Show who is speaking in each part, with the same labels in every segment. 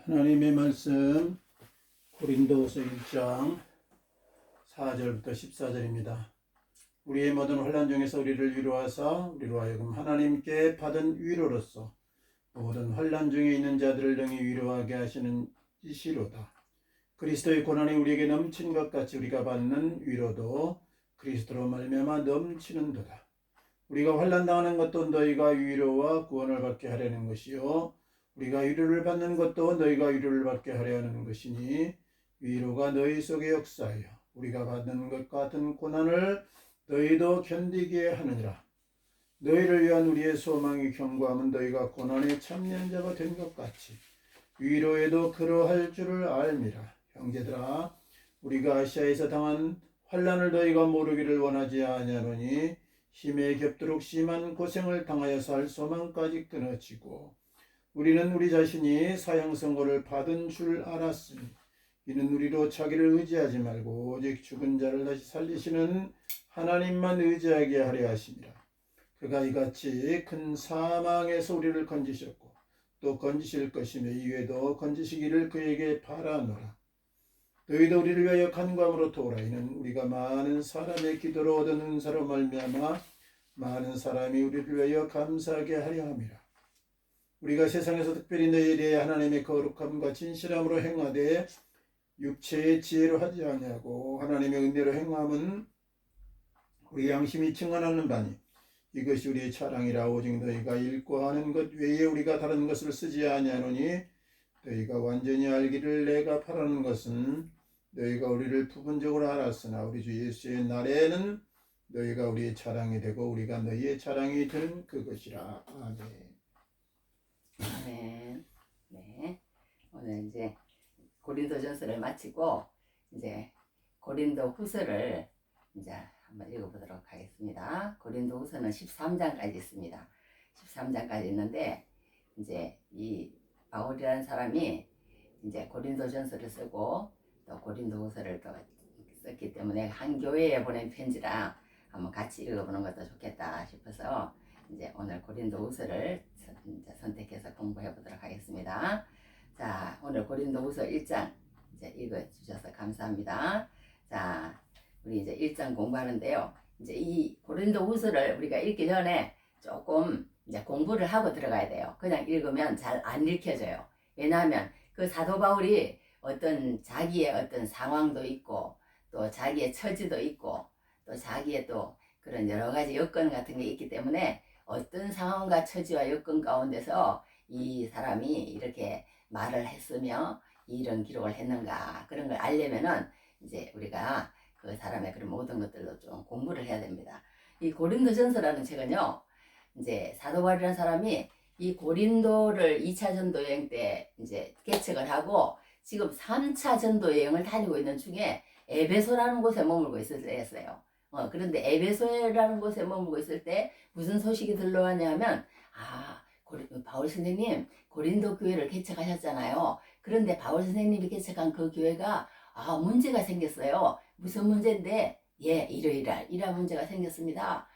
Speaker 1: 하나님의 말씀 고린도후서 1장 4절부터 14절입니다. 우리의 모든 환난 중에서 우리를 위로하사 우리로 하여금 하나님께 받은 위로로서 모든 환난 중에 있는 자들을 능히 위로하게 하시는 이시로다. 그리스도의 고난이 우리에게 넘친 것 같이 우리가 받는 위로도 그리스도로 말미암아 넘치는도다. 우리가 환난 당하는 것도 너희가 위로와 구원을 받게 하려는 것이요 우리가 위로를 받는 것도 너희가 위로를 받게 하려 하는 것이니 위로가 너희 속에 역사하여 우리가 받는 것 같은 고난을 너희도 견디게 하느니라. 너희를 위한 우리의 소망이 견고함은 너희가 고난에 참여한 자가 된 것 같이 위로에도 그러할 줄을 알미라. 형제들아, 우리가 아시아에서 당한 환난을 너희가 모르기를 원하지 아니하노니 힘에 겹도록 심한 고생을 당하여서 할 소망까지 끊어지고 우리는 우리 자신이 사형 선고를 받은 줄 알았으니 이는 우리로 자기를 의지하지 말고 오직 죽은 자를 다시 살리시는 하나님만 의지하게 하려 하심이라. 그가 이같이 큰 사망에서 우리를 건지셨고 또 건지실 것이며 이외에도 건지시기를 그에게 바라노라. 너희도 우리를 위하여 간구함으로 도우라. 이는 우리가 많은 사람의 기도로 얻은 은사로 말미암아 많은 사람이 우리를 위하여 감사하게 하려 함이라. 우리가 세상에서 특별히 너희에 대해 하나님의 거룩함과 진실함으로 행하되 육체의 지혜로 하지 아니하고 하나님의 은혜로 행함은 우리 양심이 증언하는 바니 이것이 우리의 자랑이라. 오직 너희가 읽고 하는 것 외에 우리가 다른 것을 쓰지 아니하노니 너희가 완전히 알기를 내가 바라는 것은 너희가 우리를 부분적으로 알았으나 우리 주 예수의 날에는 너희가 우리의 자랑이 되고 우리가 너희의 자랑이 되는 그것이라. 아멘.
Speaker 2: 아멘. 네. 오늘 이제 고린도전서를 마치고 이제 고린도후서를 이제 한번 읽어보도록 하겠습니다. 고린도후서는 13장까지 있습니다. 13장까지 있는데 이제 이 바울이라는 사람이 이제 고린도전서를 쓰고 또 고린도후서를 또 썼기 때문에 한 교회에 보낸 편지라 한번 같이 읽어보는 것도 좋겠다 싶어서 이제 오늘 고린도후서를 선택해서 공부해 보도록 하겠습니다. 자, 오늘 고린도후서 1장 이제 읽어 주셔서 감사합니다. 자, 우리 이제 1장 공부하는데요. 이제 이 고린도후서를 우리가 읽기 전에 조금 이제 공부를 하고 들어가야 돼요. 그냥 읽으면 잘 안 읽혀져요. 왜냐하면 그 사도 바울이 어떤 자기의 어떤 상황도 있고 또 자기의 처지도 있고 또 자기의 또 그런 여러 가지 여건 같은 게 있기 때문에 어떤 상황과 처지와 여건 가운데서 이 사람이 이렇게 말을 했으며 이런 기록을 했는가 그런 걸 알려면은 이제 우리가 그 사람의 그런 모든 것들도 좀 공부를 해야 됩니다. 이 고린도전서라는 책은요, 이제 사도 바울이라는 사람이 이 고린도를 2차 전도 여행 때 이제 개척을 하고 지금 3차 전도 여행을 다니고 있는 중에 에베소라는 곳에 머물고 있을 때였어요. 그런데 에베소라는 곳에 머물고 있을 때 무슨 소식이 들러왔냐면 바울 선생님 고린도 교회를 개척하셨잖아요. 그런데 바울 선생님이 개척한 그 교회가 문제가 생겼어요. 무슨 문제인데 이러이러한 문제가 생겼습니다.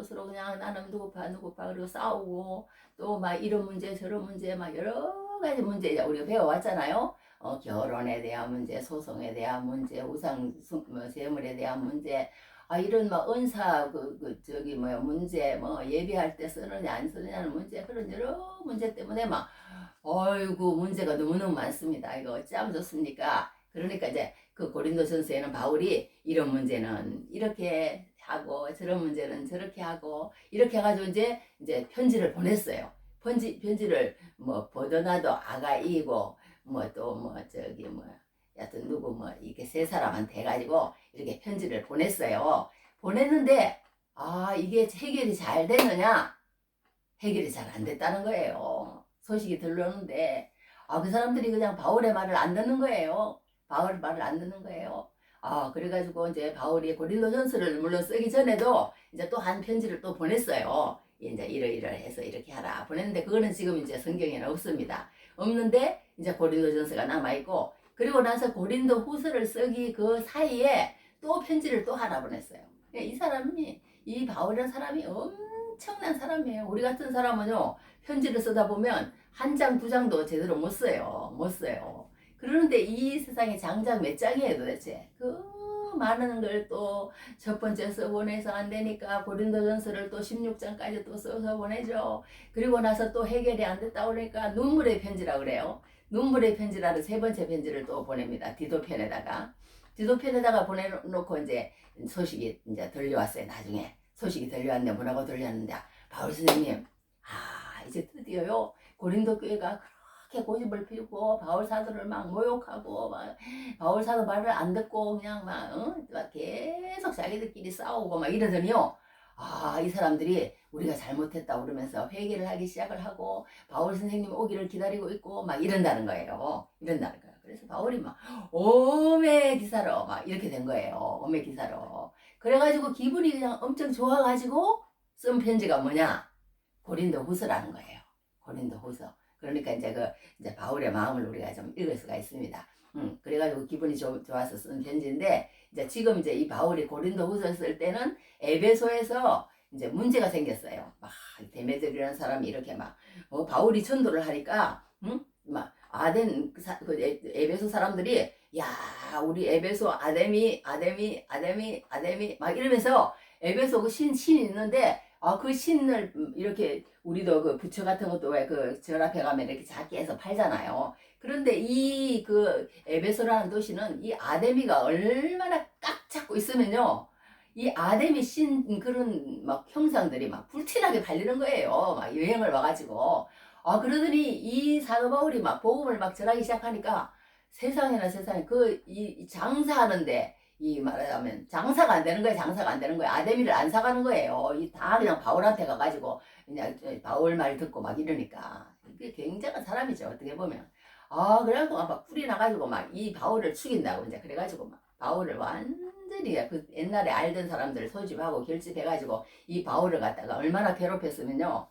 Speaker 2: 서로 그냥 나는 누구파 그리고 싸우고 또 막 이런 문제 저런 문제 막 여러 가지 문제 우리가 배워왔잖아요. 결혼에 대한 문제, 소송에 대한 문제, 우상 세물에 대한 문제, 이런 막 은사 문제, 예배할 때 쓰느냐 안 쓰느냐는 문제, 그런 여러 문제 때문에 막 어이구 문제가 너무너무 많습니다. 이거 어찌하면 좋습니까? 그러니까 이제 그 고린도전서에는 바울이 이런 문제는 이렇게 하고 저런 문제는 저렇게 하고 이렇게 해가지고 이제 편지를 보냈어요. 편지를 보더나도 아가이고 여튼 누구 이렇게 세 사람한테 해가지고 이렇게 편지를 보냈어요. 보냈는데 이게 해결이 잘 됐느냐? 해결이 잘 안 됐다는 거예요. 소식이 들러오는데 그 사람들이 그냥 바울의 말을 안 듣는 거예요. 바울의 말을 안 듣는 거예요. 그래가지고 이제 바울이 고린도전서를 물론 쓰기 전에도 이제 또 한 편지를 또 보냈어요. 이제 이러이러해서 이렇게 하라 보냈는데 그거는 지금 이제 성경에는 없습니다. 없는데 이제 고린도전서가 남아있고 그리고 나서 고린도후서를 쓰기 그 사이에 또 편지를 또 하나 보냈어요. 이 바울이라는 사람이 엄청난 사람이에요. 우리 같은 사람은요 편지를 쓰다 보면 한 장, 두 장도 제대로 못 써요. 못 써요. 그러는데 이 세상에 장작 몇 장이에요 도대체. 그 많은 걸 또 첫 번째 써보내서 안 되니까 고린도전서를 또 16장까지 또 써서 보내죠. 그리고 나서 또 해결이 안 됐다 그러니까 눈물의 편지라 그래요. 눈물의 편지라는 세 번째 편지를 또 보냅니다. 디도편에다가. 디도편에다가 보내놓고 이제 소식이 이제 들려왔어요. 나중에 소식이 들려왔는데 뭐라고 들려왔는데 바울 선생님, 이제 드디어요 고린도 교회가 그렇게 고집을 피우고 바울 사도를 막 모욕하고 막 바울 사도 말을 안 듣고 그냥 막 계속 자기들끼리 싸우고 막 이러더니요. 이 사람들이 우리가 잘못했다 그러면서 회개를 하기 시작을 하고 바울 선생님 오기를 기다리고 있고 막 이런다는 거예요. 이런다는 거예요. 그래서 바울이 막 오메 기사로 막 이렇게 된 거예요. 오메 기사로. 그래가지고 기분이 그냥 엄청 좋아가지고 쓴 편지가 뭐냐? 고린도 후서라는 거예요. 고린도 후서. 그러니까 이제 바울의 마음을 우리가 좀 읽을 수가 있습니다. 그래가지고 기분이 좋아서 쓴 편지인데, 지금 이 바울이 고린도 후서 쓸 때는 에베소에서 이제 문제가 생겼어요. 막 데메드리라는 사람이 이렇게 막 바울이 전도를 하니까 막 에베소 사람들이 야 우리 에베소 아데미 막 이러면서 에베소 그 신이 있는데 그 신을 이렇게 우리도 그 부처 같은 것도 왜 그 절 앞에 가면 이렇게 작게 해서 팔잖아요. 그런데 이 그 에베소라는 도시는 이 아데미가 얼마나 꽉 잡고 있으면요. 이 아데미 신 그런 막 형상들이 막 불티나게 팔리는 거예요. 막 여행을 와가지고. 그러더니 이 사도 바울이 막 복음을 막 전하기 시작하니까 세상에 이 장사하는데 이 말하자면 장사가 안 되는 거예요. 장사가 안 되는 거예요. 아데미를 안 사가는 거예요. 이 다 그냥 바울한테 가가지고 그냥 바울 말 듣고 막 이러니까 이게 굉장한 사람이죠. 어떻게 보면. 그래갖고 막 불이 나가지고 막 이 바울을 죽인다고 이제 그래가지고 막 바울을 완전히 그 옛날에 알던 사람들을 소집하고 결집해가지고 이 바울을 갖다가 얼마나 괴롭혔으면요.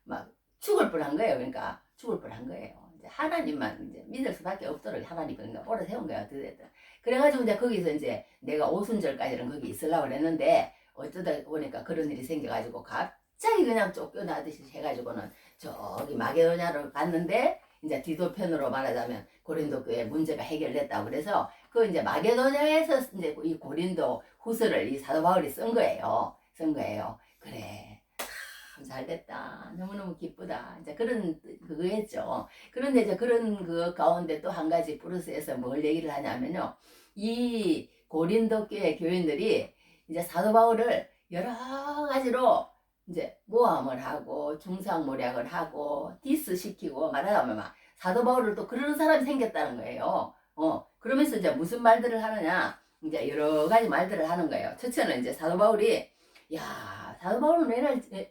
Speaker 2: 막 죽을 뻔한 거예요. 그러니까 죽을 뻔한 거예요. 이제 하나님만 이제 믿을 수밖에 없도록 하나님 그러니까 오래 세운 거야. 어떻게든. 그래가지고 이제 거기서 이제 내가 오순절까지는 거기 있으려고 그랬는데 어쩌다 보니까 그런 일이 생겨가지고 갑자기 그냥 쫓겨나듯이 해가지고는 저기 마게도냐로 갔는데 이제 디도편으로 말하자면 고린도 교회 문제가 해결됐다고 그래서 그 이제 마게도냐에서 이제 이 고린도 후서를 이 사도 바울이 쓴 거예요. 쓴 거예요. 그래. 잘 됐다. 너무너무 기쁘다. 이제 그런 그거였죠. 그런데 이제 그런 그 가운데 또 한 가지 브루스에서 뭘 얘기를 하냐면요. 이 고린도 교회 교인들이 이제 사도 바울을 여러 가지로 이제 모함을 하고 중상모략을 하고 디스 시키고 말하자면 막 사도 바울을 또 그러는 사람이 생겼다는 거예요. 그러면서 이제 무슨 말들을 하느냐? 이제 여러 가지 말들을 하는 거예요. 첫째는 이제 사도 바울이 사도 바울은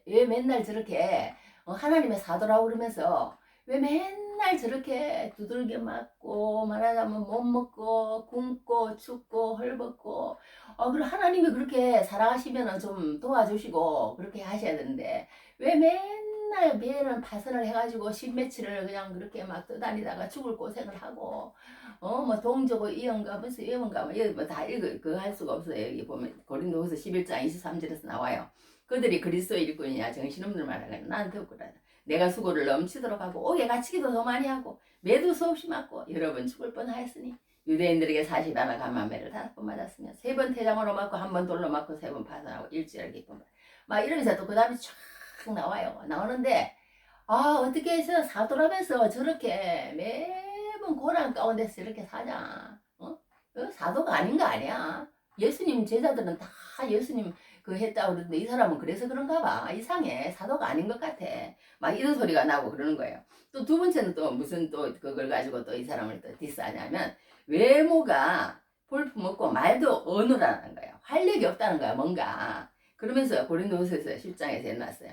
Speaker 2: 왜 맨날 저렇게 하나님의 사도라고 그러면서 왜 맨날 저렇게 두들겨 맞고 말하자면 못 먹고 굶고 춥고 헐벗고 그리고 하나님이 그렇게 사랑하시면 좀 도와주시고 그렇게 하셔야 되는데 왜 맨날 배는 파선을 해가지고 십매치를 그냥 그렇게 막 떠다니다가 죽을 고생을 하고 뭐 동저고 이언가면서 이언가면 여기 뭐다 그거 할 수가 없어요. 여기 보면 고린도후서 11장 23절에서 나와요. 그들이 그리스도 일꾼이냐 정신없는 말을 하는 나한테 없구나. 내가 수고를 넘치도록 하고 옥에 갇히기도 더 많이 하고 매도 수없이 맞고 여러 번 죽을 뻔하였으니 유대인들에게 40 하나 감만매를 5번 맞았으며 3번 태장으로 맞고 1번 돌로 맞고 3번 파산하고 일주일 기쁨 막 이러면서 또 그 다음에 쫙 나와요. 나오는데 어떻게 해서 사도라면서 저렇게 매번 고난 가운데서 이렇게 사냐? 사도가 아닌 거 아니야? 예수님 제자들은 다 예수님 그 했다고 그러는데 이 사람은 그래서 그런가 봐. 이상해. 사도가 아닌 것 같아. 막 이런 소리가 나고 그러는 거예요. 또 두 번째는 또 무슨 또 그걸 가지고 또 이 사람을 또 디스하냐면 외모가 볼품없고 말도 어눌하다는 거예요. 활력이 없다는 거야 뭔가. 그러면서 고린도후서에서 10장에서 해놨어요.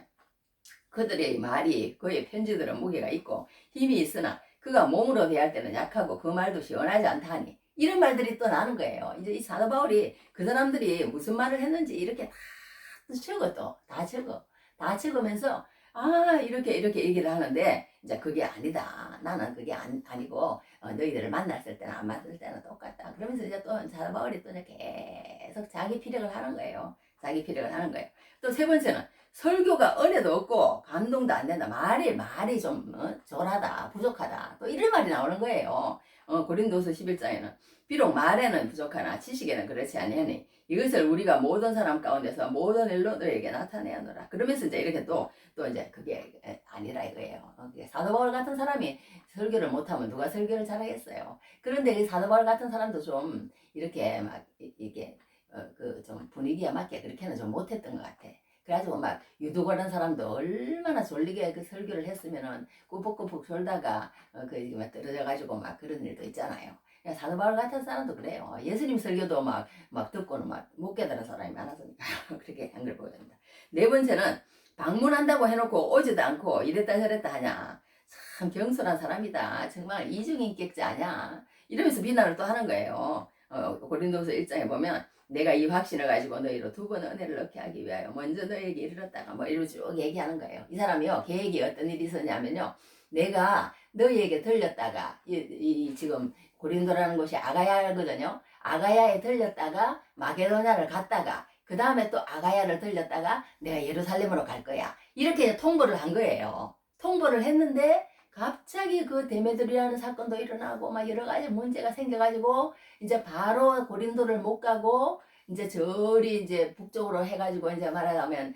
Speaker 2: 그들의 말이 그의 편지들은 무게가 있고 힘이 있으나 그가 몸으로 대할 때는 약하고 그 말도 시원하지 않다 하니 이런 말들이 또 나는 거예요. 이제 이 사도 바울이 그 사람들이 무슨 말을 했는지 이렇게 다 적어 다 적어. 다 적으면서 이렇게 얘기를 하는데 이제 그게 아니다. 나는 그게 아니고 너희들을 만났을 때나 안 만났을 때나 똑같다. 그러면서 이제 또 사도 바울이 또 계속 자기 피력을 하는 거예요. 자기 피력을 하는 거예요. 또 세 번째는 설교가 은혜도 없고 감동도 안 된다. 말이 좀 졸하다, 부족하다. 또 이런 말이 나오는 거예요. 고린도서 11장에는 비록 말에는 부족하나 지식에는 그렇지 아니하니 이것을 우리가 모든 사람 가운데서 모든 일로 너에게 나타내야노라. 그러면서 이제 이렇게 또 이제 그게 아니라 이거예요. 사도 바울 같은 사람이 설교를 못하면 누가 설교를 잘하겠어요. 그런데 이 사도 바울 같은 사람도 좀 이렇게 막 이게 그 좀 분위기에 맞게 그렇게는 좀 못했던 것 같아. 그래가지고 막 유도하는 사람도 얼마나 졸리게 그 설교를 했으면은 꾸벅꾸벅 졸다가 막 떨어져가지고 막 그런 일도 있잖아요. 사도 바울 같은 사람도 그래요. 예수님 설교도 막 듣고는 막 못 깨달은 사람이 많았으니까 그렇게 한 걸 보여준다. 네 번째는 방문한다고 해놓고 오지도 않고 이랬다 저랬다 하냐. 참 경솔한 사람이다. 정말 이중인격자 아냐. 이러면서 비난을 또 하는 거예요. 고린도서 1장에 보면 내가 이 확신을 가지고 너희로 두 번 은혜를 얻게 하기 위하여 먼저 너희에게 이르렀다가 뭐 이러고 쭉 얘기하는 거예요. 이 사람이요 계획이 어떤 일이 있었냐면요. 내가 너희에게 들렸다가 지금 고린도라는 곳이 아가야거든요. 아가야에 들렸다가 마게도냐를 갔다가 그 다음에 또 아가야를 들렸다가 내가 예루살렘으로 갈 거야. 이렇게 통보를 한 거예요. 통보를 했는데 갑자기 그 데메드리라는 사건도 일어나고 막 여러 가지 문제가 생겨가지고 이제 바로 고린도를 못 가고 이제 저리 이제 북쪽으로 해가지고 이제 말하자면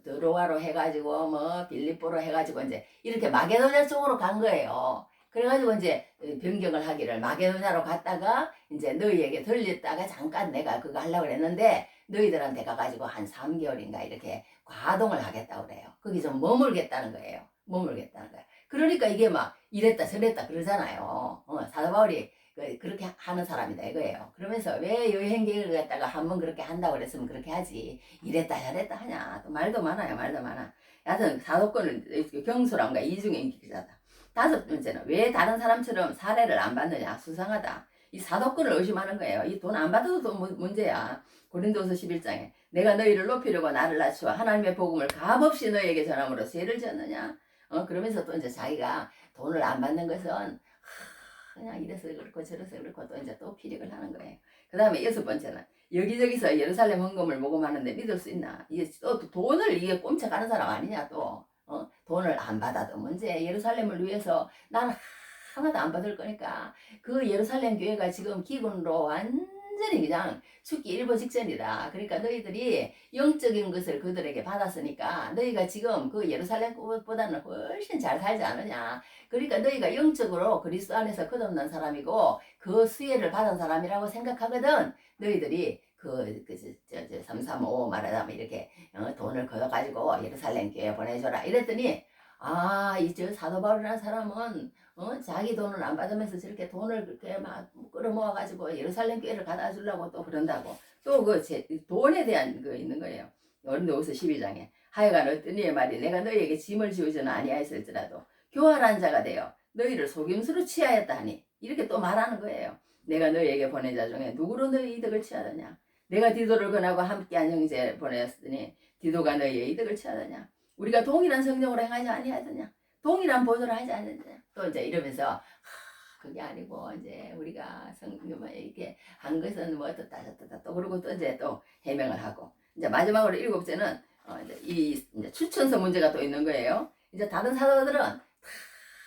Speaker 2: 드로아로 해가지고 뭐 빌립보로 해가지고 이제 이렇게 마게도냐 쪽으로 간 거예요. 그래가지고 이제 변경을 하기를 마게도냐로 갔다가 이제 너희에게 들렸다가 잠깐 내가 그거 하려고 그랬는데 너희들한테 가가지고 한 3개월인가 이렇게 과동을 하겠다고 그래요. 거기 좀 머물겠다는 거예요. 머물겠다는 거예요. 그러니까 이게 막 이랬다 저랬다 그러잖아요. 사도 바울이 그렇게 하는 사람이다 이거예요. 그러면서 왜 여행 계획을 갖다가 한번 그렇게 한다고 그랬으면 그렇게 하지. 이랬다 저랬다 하냐. 또 말도 많아요. 말도 많아. 여하튼 사도권은 경솔함과 이중인격자다. 다섯 번째는 왜 다른 사람처럼 사례를 안 받느냐. 수상하다. 이 사도권을 의심하는 거예요. 이 돈 안 받아도 문제야. 고린도서 11장에 내가 너희를 높이려고 나를 낮추어 하나님의 복음을 값없이 너희에게 전함으로 죄를 졌느냐. 그러면서 또 이제 자기가 돈을 안 받는 것은 그냥 이래서 그렇고 저래서 그렇고 또 이제 또 피력을 하는 거예요. 그 다음에 여섯 번째는 여기저기서 예루살렘 헌금을 모금하는데 믿을 수 있나? 이게 또 돈을 이게 꼼짝하는 사람 아니냐 또. 돈을 안 받아도 문제. 예루살렘을 위해서 난 하나도 안 받을 거니까 그 예루살렘 교회가 지금 기근으로 완전히 그냥 죽기 일보 직전이다. 그러니까 너희들이 영적인 것을 그들에게 받았으니까 너희가 지금 그 예루살렘 것보다는 훨씬 잘 살지 않느냐. 그러니까 너희가 영적으로 그리스도 안에서 거듭난 사람이고 그 수혜를 받은 사람이라고 생각하거든. 너희들이 335 말하자면 이렇게 돈을 걷어가지고 예루살렘 교회에 보내줘라 이랬더니 이 저 사도 바울이라는 사람은 자기 돈을 안 받으면서 저렇게 돈을 그렇게 막 끌어모아가지고 예루살렘 교회를 가다 주려고 또 그런다고 또 돈에 대한 거 있는 거예요. 고린도후서 12장에 하여간 어떤 이의 말이 내가 너희에게 짐을 지우지는 아니하였을지라도 교활한 자가 되어 너희를 속임수로 취하였다 하니 이렇게 또 말하는 거예요. 내가 너희에게 보낸 자 중에 누구로 너희 이득을 취하더냐. 내가 디도를 권하고 함께한 형제 보내었으니 디도가 너희의 이득을 취하더냐. 우리가 동일한 성령으로 행하지 아니하더냐. 동일한 보조를 하지 않느냐. 또 이제 이러면서 그게 아니고 이제 우리가 이렇게 한 것은 뭐 어떻다 저떻다 또 그러고 또 이제 또 해명을 하고 이제 마지막으로 일곱째는 이제 추천서 문제가 또 있는 거예요. 이제 다른 사도들은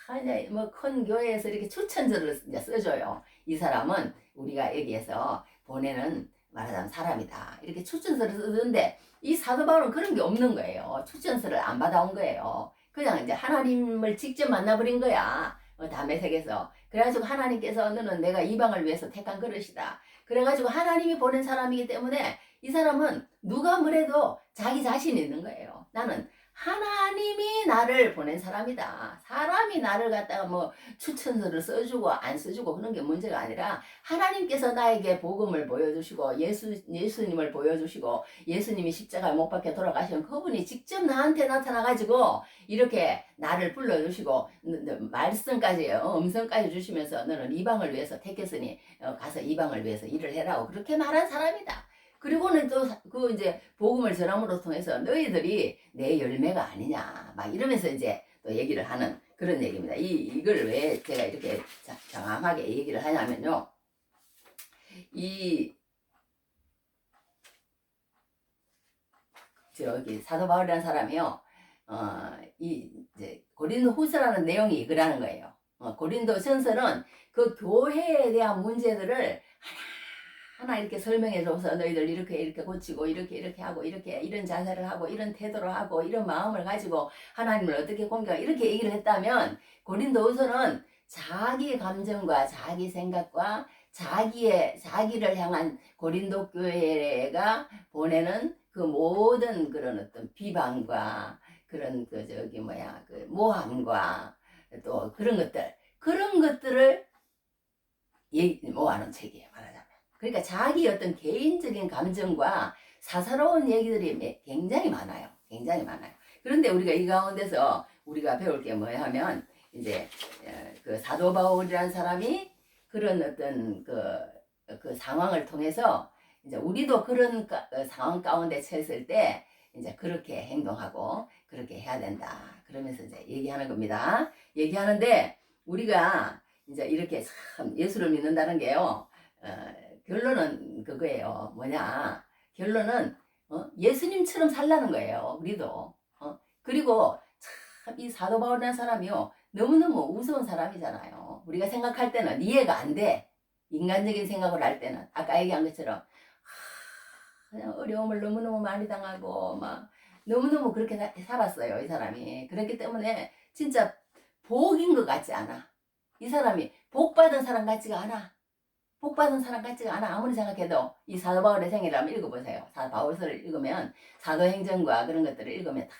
Speaker 2: 다 이제 뭐 큰 교회에서 이렇게 추천서를 이제 써줘요. 이 사람은 우리가 여기에서 보내는 말하자면 사람이다. 이렇게 추천서를 쓰는데 이 사도 바울은 그런 게 없는 거예요. 추천서를 안 받아온 거예요. 그냥 이제 하나님을 직접 만나버린 거야. 다메섹에서. 그래가지고 하나님께서 너는 내가 이방을 위해서 택한 그릇이다. 그래가지고 하나님이 보낸 사람이기 때문에 이 사람은 누가 뭐래도 자기 자신이 있는 거예요. 나는 하나님이 나를 보낸 사람이다. 사람이 나를 갖다가 뭐 추천서를 써주고 안 써주고 그런 게 문제가 아니라 하나님께서 나에게 복음을 보여주시고 예수님을 보여주시고 예수님이 십자가에 못 박혀 돌아가신 그분이 직접 나한테 나타나가지고 이렇게 나를 불러주시고 말씀까지 음성까지 주시면서 너는 이방을 위해서 택했으니 가서 이방을 위해서 일을 해라고 그렇게 말한 사람이다. 그리고는 또 이제 복음을 전함으로 통해서 너희들이 내 열매가 아니냐 막 이러면서 이제 또 얘기를 하는 그런 얘기입니다. 이걸 왜 제가 이렇게 장황하게 얘기를 하냐면요. 저기 사도 바울이라는 사람이요. 이 이제 고린도후서라는 내용이 이거라는 거예요. 고린도전서는 그 교회에 대한 문제들을 하나 이렇게 설명해줘서 너희들 이렇게 고치고 이렇게 하고 이렇게 이런 자세를 하고 이런 태도를 하고 이런 마음을 가지고 하나님을 어떻게 공경 이렇게 얘기를 했다면 고린도후서는 자기 감정과 자기 생각과 자기를 향한 고린도 교회가 보내는 그 모든 그런 어떤 비방과 그런 그 모함과 또 그런 것들을 모아놓은 책이에요, 말하자면. 그러니까 자기 어떤 개인적인 감정과 사사로운 얘기들이 굉장히 많아요. 굉장히 많아요. 그런데 우리가 이 가운데서 우리가 배울 게 뭐야 하면 이제 그 사도 바울이라는 사람이 그런 어떤 그 상황을 통해서 이제 우리도 그런 상황 가운데 처했을 때 이제 그렇게 행동하고 그렇게 해야 된다. 그러면서 이제 얘기하는 겁니다. 얘기하는데 우리가 이제 이렇게 참 예수를 믿는다는 게요. 결론은 그거예요. 뭐냐? 결론은 예수님처럼 살라는 거예요. 우리도. 그리고 참 이 사도 바울이라는 사람이요. 너무너무 무서운 사람이잖아요. 우리가 생각할 때는 이해가 안 돼. 인간적인 생각을 할 때는 아까 얘기한 것처럼 그냥 어려움을 너무너무 많이 당하고 막 너무너무 그렇게 살았어요. 이 사람이. 그렇기 때문에 진짜 복인 것 같지 않아. 이 사람이 복받은 사람 같지가 않아. 복받은 사람 같지가 않아. 아무리 생각해도 이 사도 바울의 생애를 한번 읽어보세요. 사도 바울서를 읽으면 사도행전과 그런 것들을 읽으면 다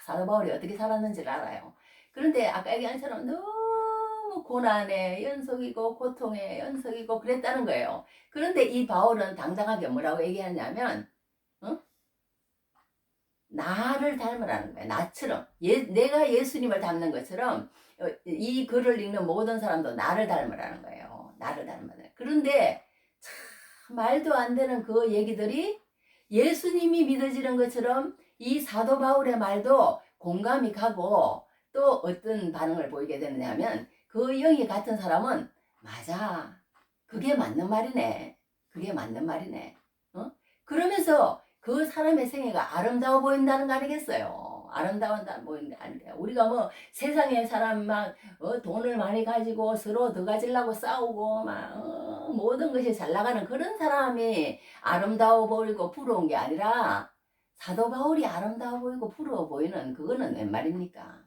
Speaker 2: 사도 바울이 어떻게 살았는지를 알아요. 그런데 아까 얘기한 것처럼 너무 고난의 연속이고 고통의 연속이고 그랬다는 거예요. 그런데 이 바울은 당당하게 뭐라고 얘기하냐면 나를 닮으라는 거예요. 나처럼. 내가 예수님을 닮는 것처럼 이 글을 읽는 모든 사람도 나를 닮으라는 거예요. 나를 닮으라는. 그런데 참 말도 안 되는 그 얘기들이 예수님이 믿어지는 것처럼 이 사도 바울의 말도 공감이 가고 또 어떤 반응을 보이게 되느냐면 그 영이 같은 사람은 맞아. 그게 맞는 말이네. 그게 맞는 말이네. 그러면서 그 사람의 생애가 아름다워 보인다는 거 아니겠어요? 아름다운다 보이는 게 아니래요. 우리가 뭐 세상에 사람 막 돈을 많이 가지고 서로 더 가지려고 싸우고 막 모든 것이 잘 나가는 그런 사람이 아름다워 보이고 부러운 게 아니라 사도 바울이 아름다워 보이고 부러워 보이는 그거는 웬 말입니까?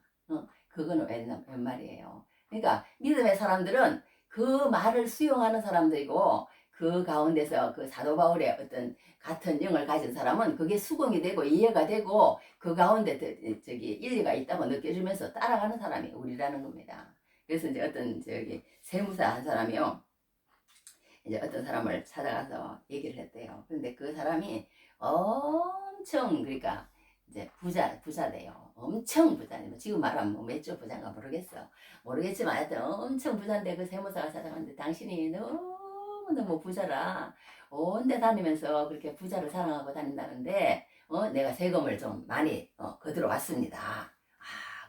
Speaker 2: 그거는 웬 말이에요. 그러니까 믿음의 사람들은 그 말을 수용하는 사람들이고 그 가운데서 그 사도 바울의 어떤 같은 영을 가진 사람은 그게 수긍이 되고 이해가 되고 그 가운데 일리가 있다고 느껴지면서 따라가는 사람이 우리라는 겁니다. 그래서 이제 어떤 세무사 한 사람이요. 이제 어떤 사람을 찾아가서 얘기를 했대요. 근데 그 사람이 엄청 그러니까 이제 부자래요. 엄청 부자네. 지금 말하면 뭐 몇 조 부자인가 모르겠지만 하여튼 엄청 부자인데 그 세무사가 찾아갔는데 당신이 너무 부자라 온데 다니면서 그렇게 부자를 사랑하고 다닌다는데 내가 세금을 좀 많이 거들어 왔습니다.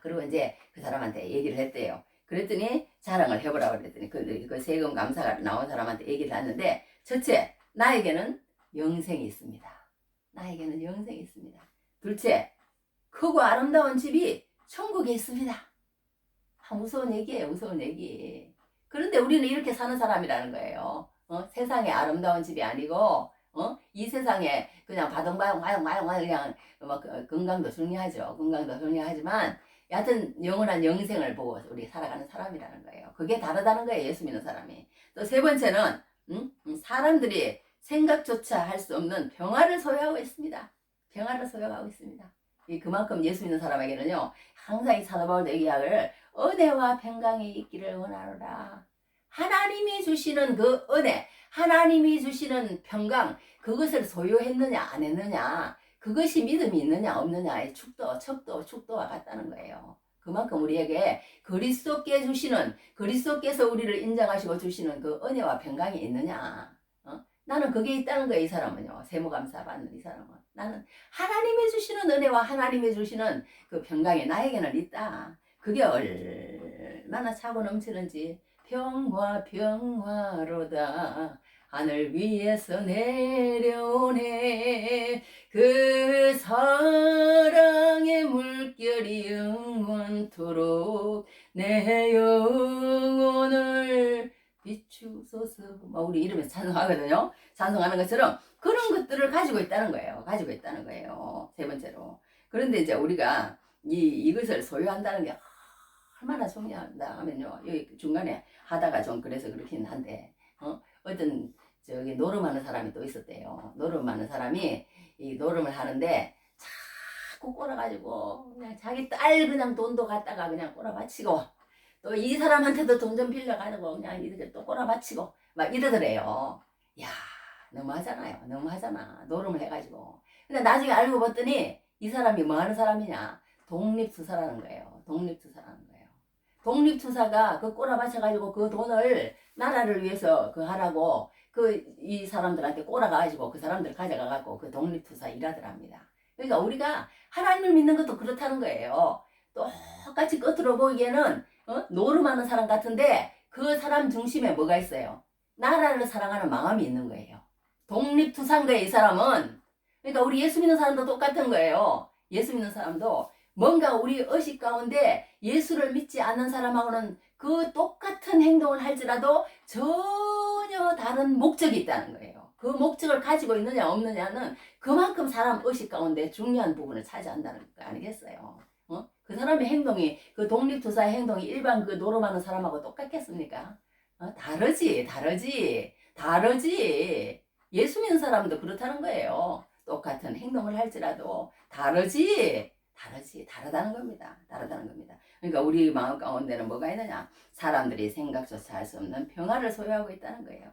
Speaker 2: 그리고 이제 그 사람한테 얘기를 했대요. 그랬더니 자랑을 해보라고 그랬더니 그 세금 감사가 나온 사람한테 얘기를 했는데 첫째, 나에게는 영생이 있습니다. 나에게는 영생이 있습니다. 둘째, 크고 아름다운 집이 천국에 있습니다. 무서운 얘기예요. 무서운 얘기. 그런데 우리는 이렇게 사는 사람이라는 거예요. 세상에 아름다운 집이 아니고 이 세상에 그냥 바둥바둥 그냥 건강도 중요하죠. 건강도 중요하지만 여하튼 영원한 영생을 보고 우리 살아가는 사람이라는 거예요. 그게 다르다는 거예요. 예수 믿는 사람이. 또 세 번째는 사람들이 생각조차 할 수 없는 평화를 소유하고 있습니다. 평화를 소유하고 있습니다. 그만큼 예수 믿는 사람에게는요. 항상 이 사도 바울도 얘기하기를 은혜와 평강이 있기를 원하노라. 하나님이 주시는 그 은혜, 하나님이 주시는 평강, 그것을 소유했느냐 안 했느냐, 그것이 믿음이 있느냐 없느냐의 축도와 같다는 거예요. 그만큼 우리에게 그리스도께 주시는, 그리스도께서 우리를 인정하시고 주시는 그 은혜와 평강이 있느냐. 나는 그게 있다는 거예요. 이 사람은요. 세무감사 받는 이 사람은. 나는 하나님이 주시는 은혜와 하나님이 주시는 그 평강이 나에게는 있다. 그게 얼마나 차고 넘치는지. 평화로다. 하늘 위에서 내려오네. 그 사랑의 물결이 영원토록 내 영혼을 비추소서. 막 우리 이러면서 찬송하거든요. 찬송하는 것처럼 그런 것들을 가지고 있다는 거예요. 가지고 있다는 거예요. 세 번째로. 그런데 이제 우리가 이것을 소유한다는 게 얼마나 중요하다 하면요. 여기 중간에 하다가 좀 그래서 그렇긴 한데, 어떤 저기 노름하는 사람이 또 있었대요. 노름하는 사람이 이 노름을 하는데 자꾸 꼬라가지고 그냥 자기 딸 그냥 돈도 갖다가 그냥 꼬라바치고 또 이 사람한테도 돈 좀 빌려가지고 그냥 이렇게 또 꼬라바치고 막 이러더래요. 야, 너무하잖아요. 너무하잖아. 노름을 해가지고. 근데 나중에 알고 봤더니 이 사람이 뭐 하는 사람이냐? 독립투사라는 거예요. 독립투사라는 거예요. 독립투사가 그 꼬라박혀가지고 그 돈을 나라를 위해서 그 하라고 이 사람들한테 꼬라가가지고 그 사람들 가져가갖고 그 독립투사 일하더랍니다. 그러니까 우리가 하나님을 믿는 것도 그렇다는 거예요. 똑같이 겉으로 보기에는 노름하는 사람 같은데 그 사람 중심에 뭐가 있어요? 나라를 사랑하는 마음이 있는 거예요. 독립투사인 거예요, 이 사람은. 그러니까 우리 예수 믿는 사람도 똑같은 거예요. 예수 믿는 사람도 뭔가 우리 의식 가운데 예수를 믿지 않는 사람하고는 그 똑같은 행동을 할지라도 전혀 다른 목적이 있다는 거예요. 그 목적을 가지고 있느냐 없느냐는 그만큼 사람 의식 가운데 중요한 부분을 차지한다는 거 아니겠어요? 그 사람의 행동이 그 독립투사의 행동이 일반 그 노름하는 사람하고 똑같겠습니까? 다르지. 예수 믿는 사람도 그렇다는 거예요. 똑같은 행동을 할지라도 다르다는 겁니다. 그러니까 우리 마음 가운데는 뭐가 있느냐? 사람들이 생각조차 할 수 없는 평화를 소유하고 있다는 거예요.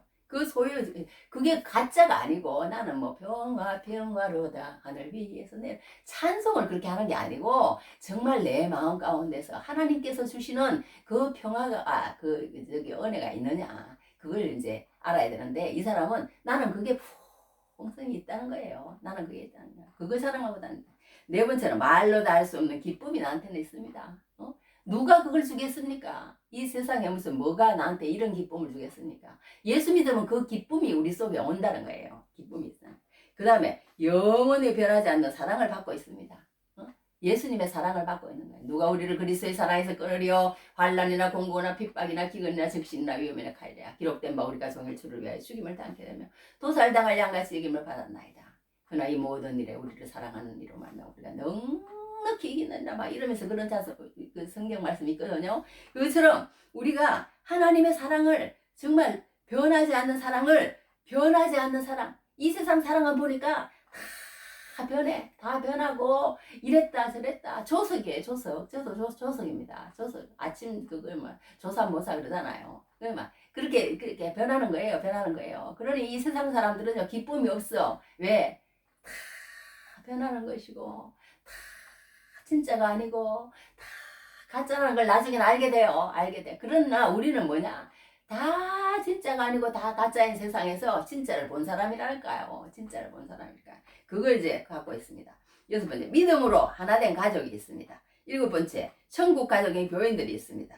Speaker 2: 그게 가짜가 아니고 나는 뭐 평화로다 하늘 위에서 내 찬송을 그렇게 하는 게 아니고 정말 내 마음 가운데서 하나님께서 주시는 그 평화가 은혜가 있느냐 그걸 이제 알아야 되는데 이 사람은 나는 그게 풍성이 있다는 거예요. 나는 그게 있다는 거야. 그걸 사랑하고 다닌다. 네 번째는 말로 다 할 수 없는 기쁨이 나한테는 있습니다. 누가 그걸 주겠습니까? 이 세상에 무슨 뭐가 나한테 이런 기쁨을 주겠습니까? 예수 믿으면 그 기쁨이 우리 속에 온다는 거예요. 기쁨이 있어요. 그 다음에 영원히 변하지 않는 사랑을 받고 있습니다. 예수님의 사랑을 받고 있는 거예요. 누가 우리를 그리스도의 사랑에서 끊으려 환난이나 공고나 핍박이나 기근이나 적신이나 위험이나 칼이라 기록된 바 우리가 종일 주를 위하여 죽임을 당하게 되며 도살당할 양같이 여김을 받았나이다. 그러나 이 모든 일에 우리를 사랑하는 이로 말미암아 우리가 넉넉히 이기는다 막 이러면서 그런 그 성경 말씀이 있거든요. 그것처럼 우리가 하나님의 사랑을 정말 변하지 않는 사랑 이 세상 사랑을 보니까 다 변해. 다 변하고 이랬다 저랬다. 조석이에요. 조석입니다. 조석. 아침 그걸 뭐 조사모사 그러잖아요. 그렇게 변하는 거예요. 그러니 이 세상 사람들은요 기쁨이 없어. 왜? 다 변하는 것이고 다 진짜가 아니고 다 가짜라는 걸 나중에 알게 돼요. 그러나 우리는 뭐냐? 다 진짜가 아니고 다 가짜인 세상에서 진짜를 본 사람이랄까요? 그걸 이제 갖고 있습니다. 여섯 번째, 믿음으로 하나된 가족이 있습니다. 일곱 번째, 천국 가족인 교인들이 있습니다.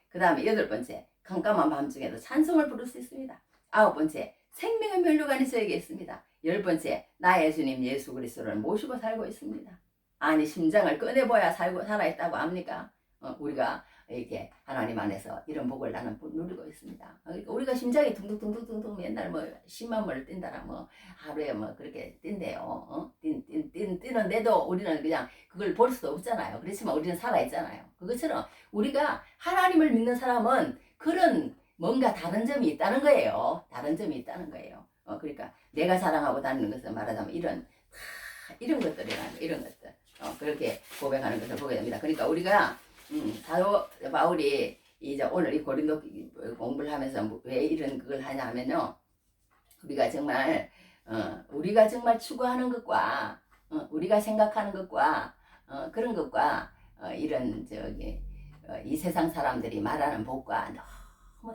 Speaker 2: 그 다음에 여덟 번째, 깜깜한 밤중에도 찬송을 부를 수 있습니다. 아홉 번째, 생명의 면류관이 저에게 있습니다. 열 번째, 나의 주님 예수 그리스도를 모시고 살고 있습니다. 아니 심장을 꺼내봐야 살아있다고 합니까? 우리가 이렇게 하나님 안에서 이런 복을 나는 누리고 있습니다. 그러니까 우리가 심장이 둥둥둥둥둥 맨날 뭐 10만 번을 뛴다라 뭐 하루에 뭐 그렇게 뛴대요. 뛰는데도 우리는 그냥 그걸 볼 수 없잖아요. 그렇지만 우리는 살아있잖아요. 그것처럼 우리가 하나님을 믿는 사람은 그런 뭔가 다른 점이 있다는 거예요. 그러니까 내가 자랑하고 다니는 것을 말하자면 이런 것들이라는 거, 이런 것들. 그렇게 고백하는 것을 보게 됩니다. 그러니까 우리가 사도 바울이 이제 오늘 이 고린도 공부를 하면서 왜 이런 그걸 하냐 하면요. 우리가 정말 추구하는 것과 우리가 생각하는 것과 그런 것과 이런 이 세상 사람들이 말하는 복과 너무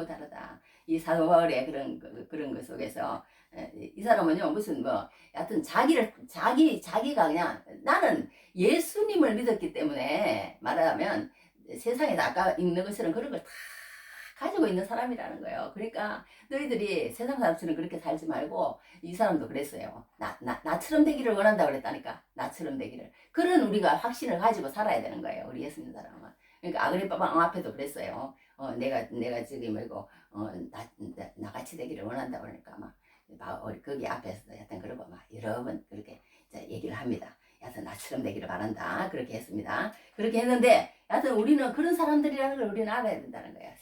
Speaker 2: 다르다. 이 사도 바울의 그런 것 속에서 이 사람은요 무슨 여하튼 자기가 그냥 나는 예수님을 믿었기 때문에 말하자면 세상에서 아까 읽는 것처럼 그런 걸 다 가지고 있는 사람이라는 거예요. 그러니까 너희들이 세상 사람처럼 그렇게 살지 말고 이 사람도 그랬어요. 나처럼 되기를 원한다 그랬다니까. 나처럼 되기를. 그런 우리가 확신을 가지고 살아야 되는 거예요. 우리 예수 믿는 사람은. 그러니까 아그리빠 왕 앞에도 그랬어요. 내가 저기 뭐고 나같이 되기를 원한다 그러니까 막 거기 앞에서 하여튼 그러고 막 여러 번 그렇게 얘기를 합니다. 여하튼 나처럼 되기를 바란다. 그렇게 했습니다. 그렇게 했는데 여하튼 우리는 그런 사람들이라는 걸 우리는 알아야 된다는 거예요.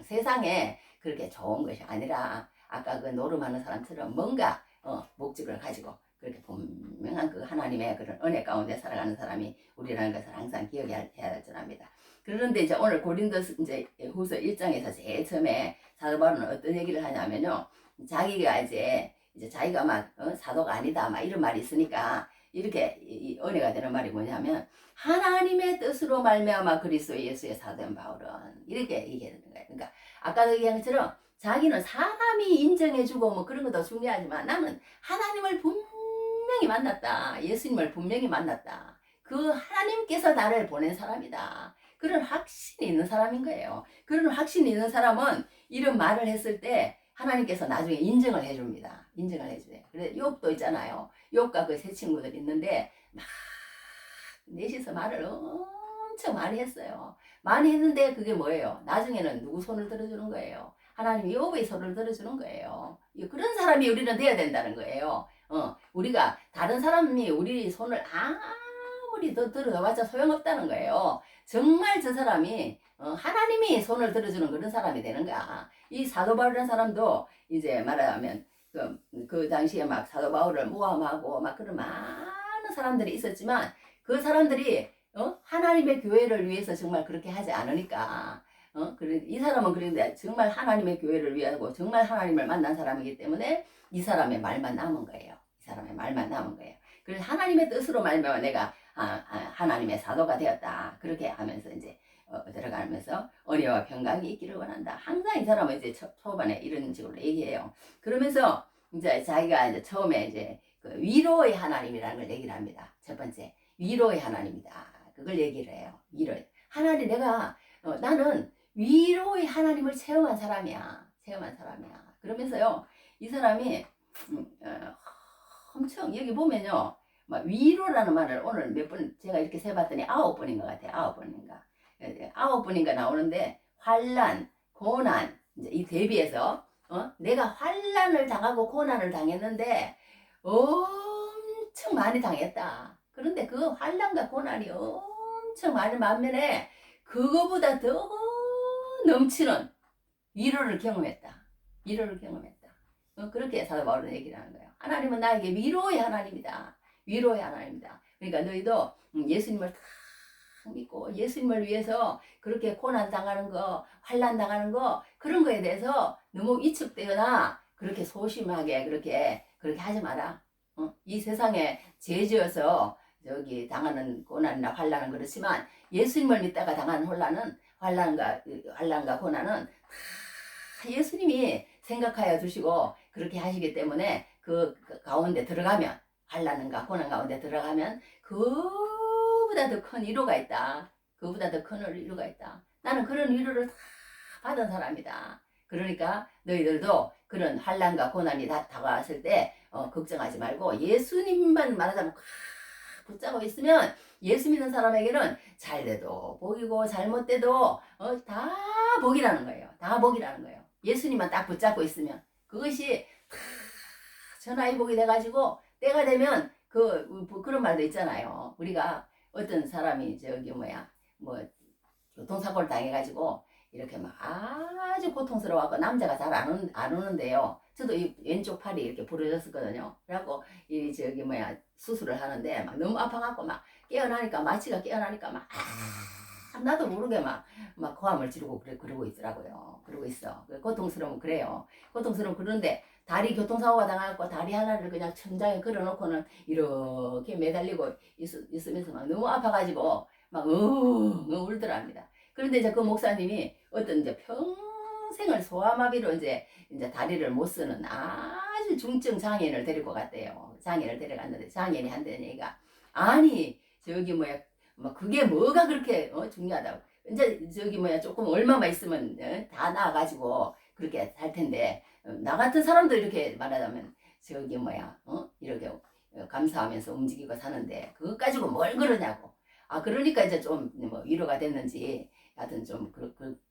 Speaker 2: 세상에 그렇게 좋은 것이 아니라 아까 그 노름하는 사람처럼 뭔가 목적을 가지고 그렇게 분명한 그 하나님의 그런 은혜 가운데 살아가는 사람이 우리라는 것을 항상 기억해야 될 줄 압니다. 그런데 이제 오늘 고린도서 이제 후서 1장에서 제일 처음에 사도 바울은 어떤 얘기를 하냐면요. 자기가 이제 자기가 막 사도가 아니다 막 이런 말이 있으니까 이렇게 이 은혜가 되는 말이 뭐냐면 하나님의 뜻으로 말미암아 그리스도 예수의 사도된 바울은 이렇게 얘기하는 거예요. 그러니까 아까도 얘기한 것처럼 자기는 사람이 인정해주고 뭐 그런 것도 중요하지만 나는 하나님을 분명히 만났다. 예수님을 분명히 만났다. 그 하나님께서 나를 보낸 사람이다. 그런 확신이 있는 사람인 거예요. 그런 확신이 있는 사람은 이런 말을 했을 때 하나님께서 나중에 인정을 해줍니다. 인정을 해줘요. 그래 욥도 있잖아요. 욥과 그 세 친구들 있는데 막 넷이서 말을 엄청 많이 했어요. 많이 했는데 그게 뭐예요? 나중에는 누구 손을 들어주는 거예요? 하나님이 욥의 손을 들어주는 거예요. 그런 사람이 우리는 돼야 된다는 거예요. 우리가 다른 사람이 우리 손을 아무리 더 들어줘봤자 소용없다는 거예요. 정말 저 사람이 하나님이 손을 들어주는 그런 사람이 되는가. 이 사도 바울이라는 사람도 이제 말하자면 그 당시에 막 사도 바울을 모함하고 막 그런 많은 사람들이 있었지만 그 사람들이 하나님의 교회를 위해서 정말 그렇게 하지 않으니까 이 사람은 그런데 정말 하나님의 교회를 위하고 정말 하나님을 만난 사람이기 때문에 이 사람의 말만 남은 거예요. 이 사람의 말만 남은 거예요. 그래서 하나님의 뜻으로 말미암아 내가 하나님의 사도가 되었다. 그렇게 하면서 이제 들어가면서 은혜와 평강이 있기를 원한다. 항상 이 사람은 이제 초반에 이런 식으로 얘기해요. 그러면서 이제 자기가 이제 처음에 이제 그 위로의 하나님이라는 걸 얘기를 합니다. 첫 번째 위로의 하나님이다. 그걸 얘기를 해요. 위로. 하나님 나는 위로의 하나님을 체험한 사람이야. 체험한 사람이야. 그러면서요 이 사람이 엄청 여기 보면요. 막 위로라는 말을 오늘 몇 번 제가 이렇게 세봤더니 9번인 것 같아요. 9번인가 나오는데 환난, 고난 이제 이 대비해서 내가 환난을 당하고 고난을 당했는데 엄청 많이 당했다. 그런데 그 환난과 고난이 엄청 많은 반면에 그거보다 더 넘치는 위로를 경험했다. 위로를 경험했다. 그렇게 사도 바울은 얘기를 하는 거예요. 하나님은 나에게 위로의 하나님이다. 위로의 하나님이다. 그러니까 너희도 예수님을 다 믿고 예수님을 위해서 그렇게 고난 당하는 거, 환난 당하는 거 그런 거에 대해서 너무 위축되거나 그렇게 소심하게 그렇게 하지 마라. 이 세상에 죄지어서 저기 당하는 고난이나 환난은 그렇지만 예수님을 믿다가 당하는 환난과 고난은 다 예수님이 생각하여 주시고 그렇게 하시기 때문에 그 가운데 들어가면 환난과 고난 가운데 들어가면 그보다 더 큰 위로가 있다. 그보다 더 큰 위로가 있다. 나는 그런 위로를 다 받은 사람이다. 그러니까 너희들도 그런 환난과 고난이 다 다가왔을 때 걱정하지 말고 예수님만 말하자면 붙잡고 있으면 예수 믿는 사람에게는 잘돼도 복이고 잘못돼도 다 복이라는 거예요. 다 복이라는 거예요. 예수님만 딱 붙잡고 있으면 그것이 다 전화위복이 돼가지고 때가 되면 그런 말도 있잖아요. 우리가 어떤 사람이 뭐 교통사고를 당해가지고 이렇게 막 아주 고통스러워하고 남자가 잘 안 오는데요. 저도 이 왼쪽 팔이 이렇게 부러졌었거든요. 그래갖고 수술을 하는데 막 너무 아파갖고 막 마취가 깨어나니까 막 나도 모르게 막 고함을 지르고 그러고 있더라고요. 그러고 있어. 고통스러우면 그래요. 고통스러우면 그런데 다리 교통사고가 당하고 다리 하나를 그냥 천장에 걸어놓고는 이렇게 매달리고 있으면서 막 너무 아파가지고 막 울더랍니다. 그런데 이제 그 목사님이 어떤 이제 평생을 소아마비로 이제 다리를 못 쓰는 아주 중증 장애인을 데리고 갔대요. 장애인을 데려갔는데 장애인이 한다는 얘기가 아니 그게 뭐가 그렇게 중요하다고. 이제 저기 뭐야 조금 얼마만 있으면 다 나아가지고 그렇게 살 텐데 나 같은 사람도 이렇게 말하자면 저기 뭐야 이렇게 감사하면서 움직이고 사는데 그것 가지고 뭘 그러냐고. 아 그러니까 이제 좀 뭐 위로가 됐는지 하여튼 좀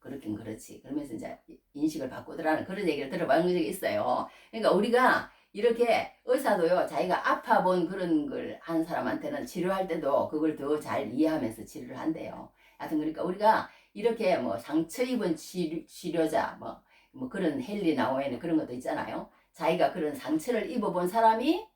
Speaker 2: 그렇긴 그렇지. 그러면서 이제 인식을 바꾸더라는 그런 얘기를 들어본 적이 있어요. 그러니까 우리가 이렇게 의사도요 자기가 아파 본 그런 걸 한 사람한테는 치료할 때도 그걸 더 잘 이해하면서 치료를 한대요. 하여튼 그러니까 우리가 이렇게 뭐 상처 입은 치료자 뭐 그런 헨리 나우에는 그런 것도 있잖아요. 자기가 그런 상처를 입어본 사람이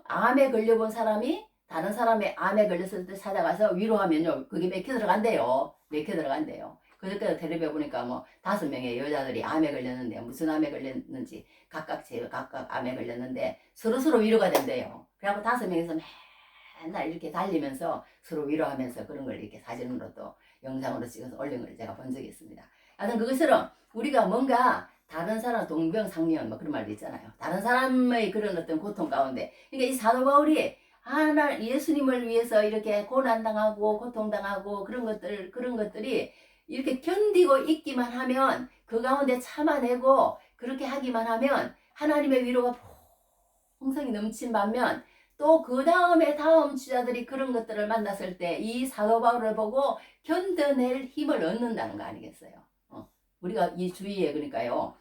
Speaker 2: 암에 걸려본 사람이 다른 사람의 암에 걸렸을 때 찾아가서 위로하면요 그게 맥혀 들어간대요. 맥혀 들어간대요. 그저께 텔레비에 보니까 뭐 5명의 여자들이 암에 걸렸는데 무슨 암에 걸렸는지 각각 암에 걸렸는데 서로 위로가 된대요. 그래갖고 5명이서 맨날 이렇게 달리면서 서로 위로하면서 그런 걸 이렇게 사진으로 또 영상으로 찍어서 올린 걸 제가 본 적이 있습니다. 하여튼 그것처럼 우리가 뭔가 다른 사람 동병상련 뭐 그런 말도 있잖아요. 다른 사람의 그런 어떤 고통 가운데 그러니까 이 사도 바울이 하나 예수님을 위해서 이렇게 고난당하고 고통당하고 그런 것들이 이렇게 견디고 있기만 하면 그 가운데 참아내고 그렇게 하기만 하면 하나님의 위로가 풍성이 넘친 반면 또 그 다음에 다음 주자들이 그런 것들을 만났을 때 이 사도 바울을 보고 견뎌낼 힘을 얻는다는 거 아니겠어요? 우리가 이 주위에 그러니까요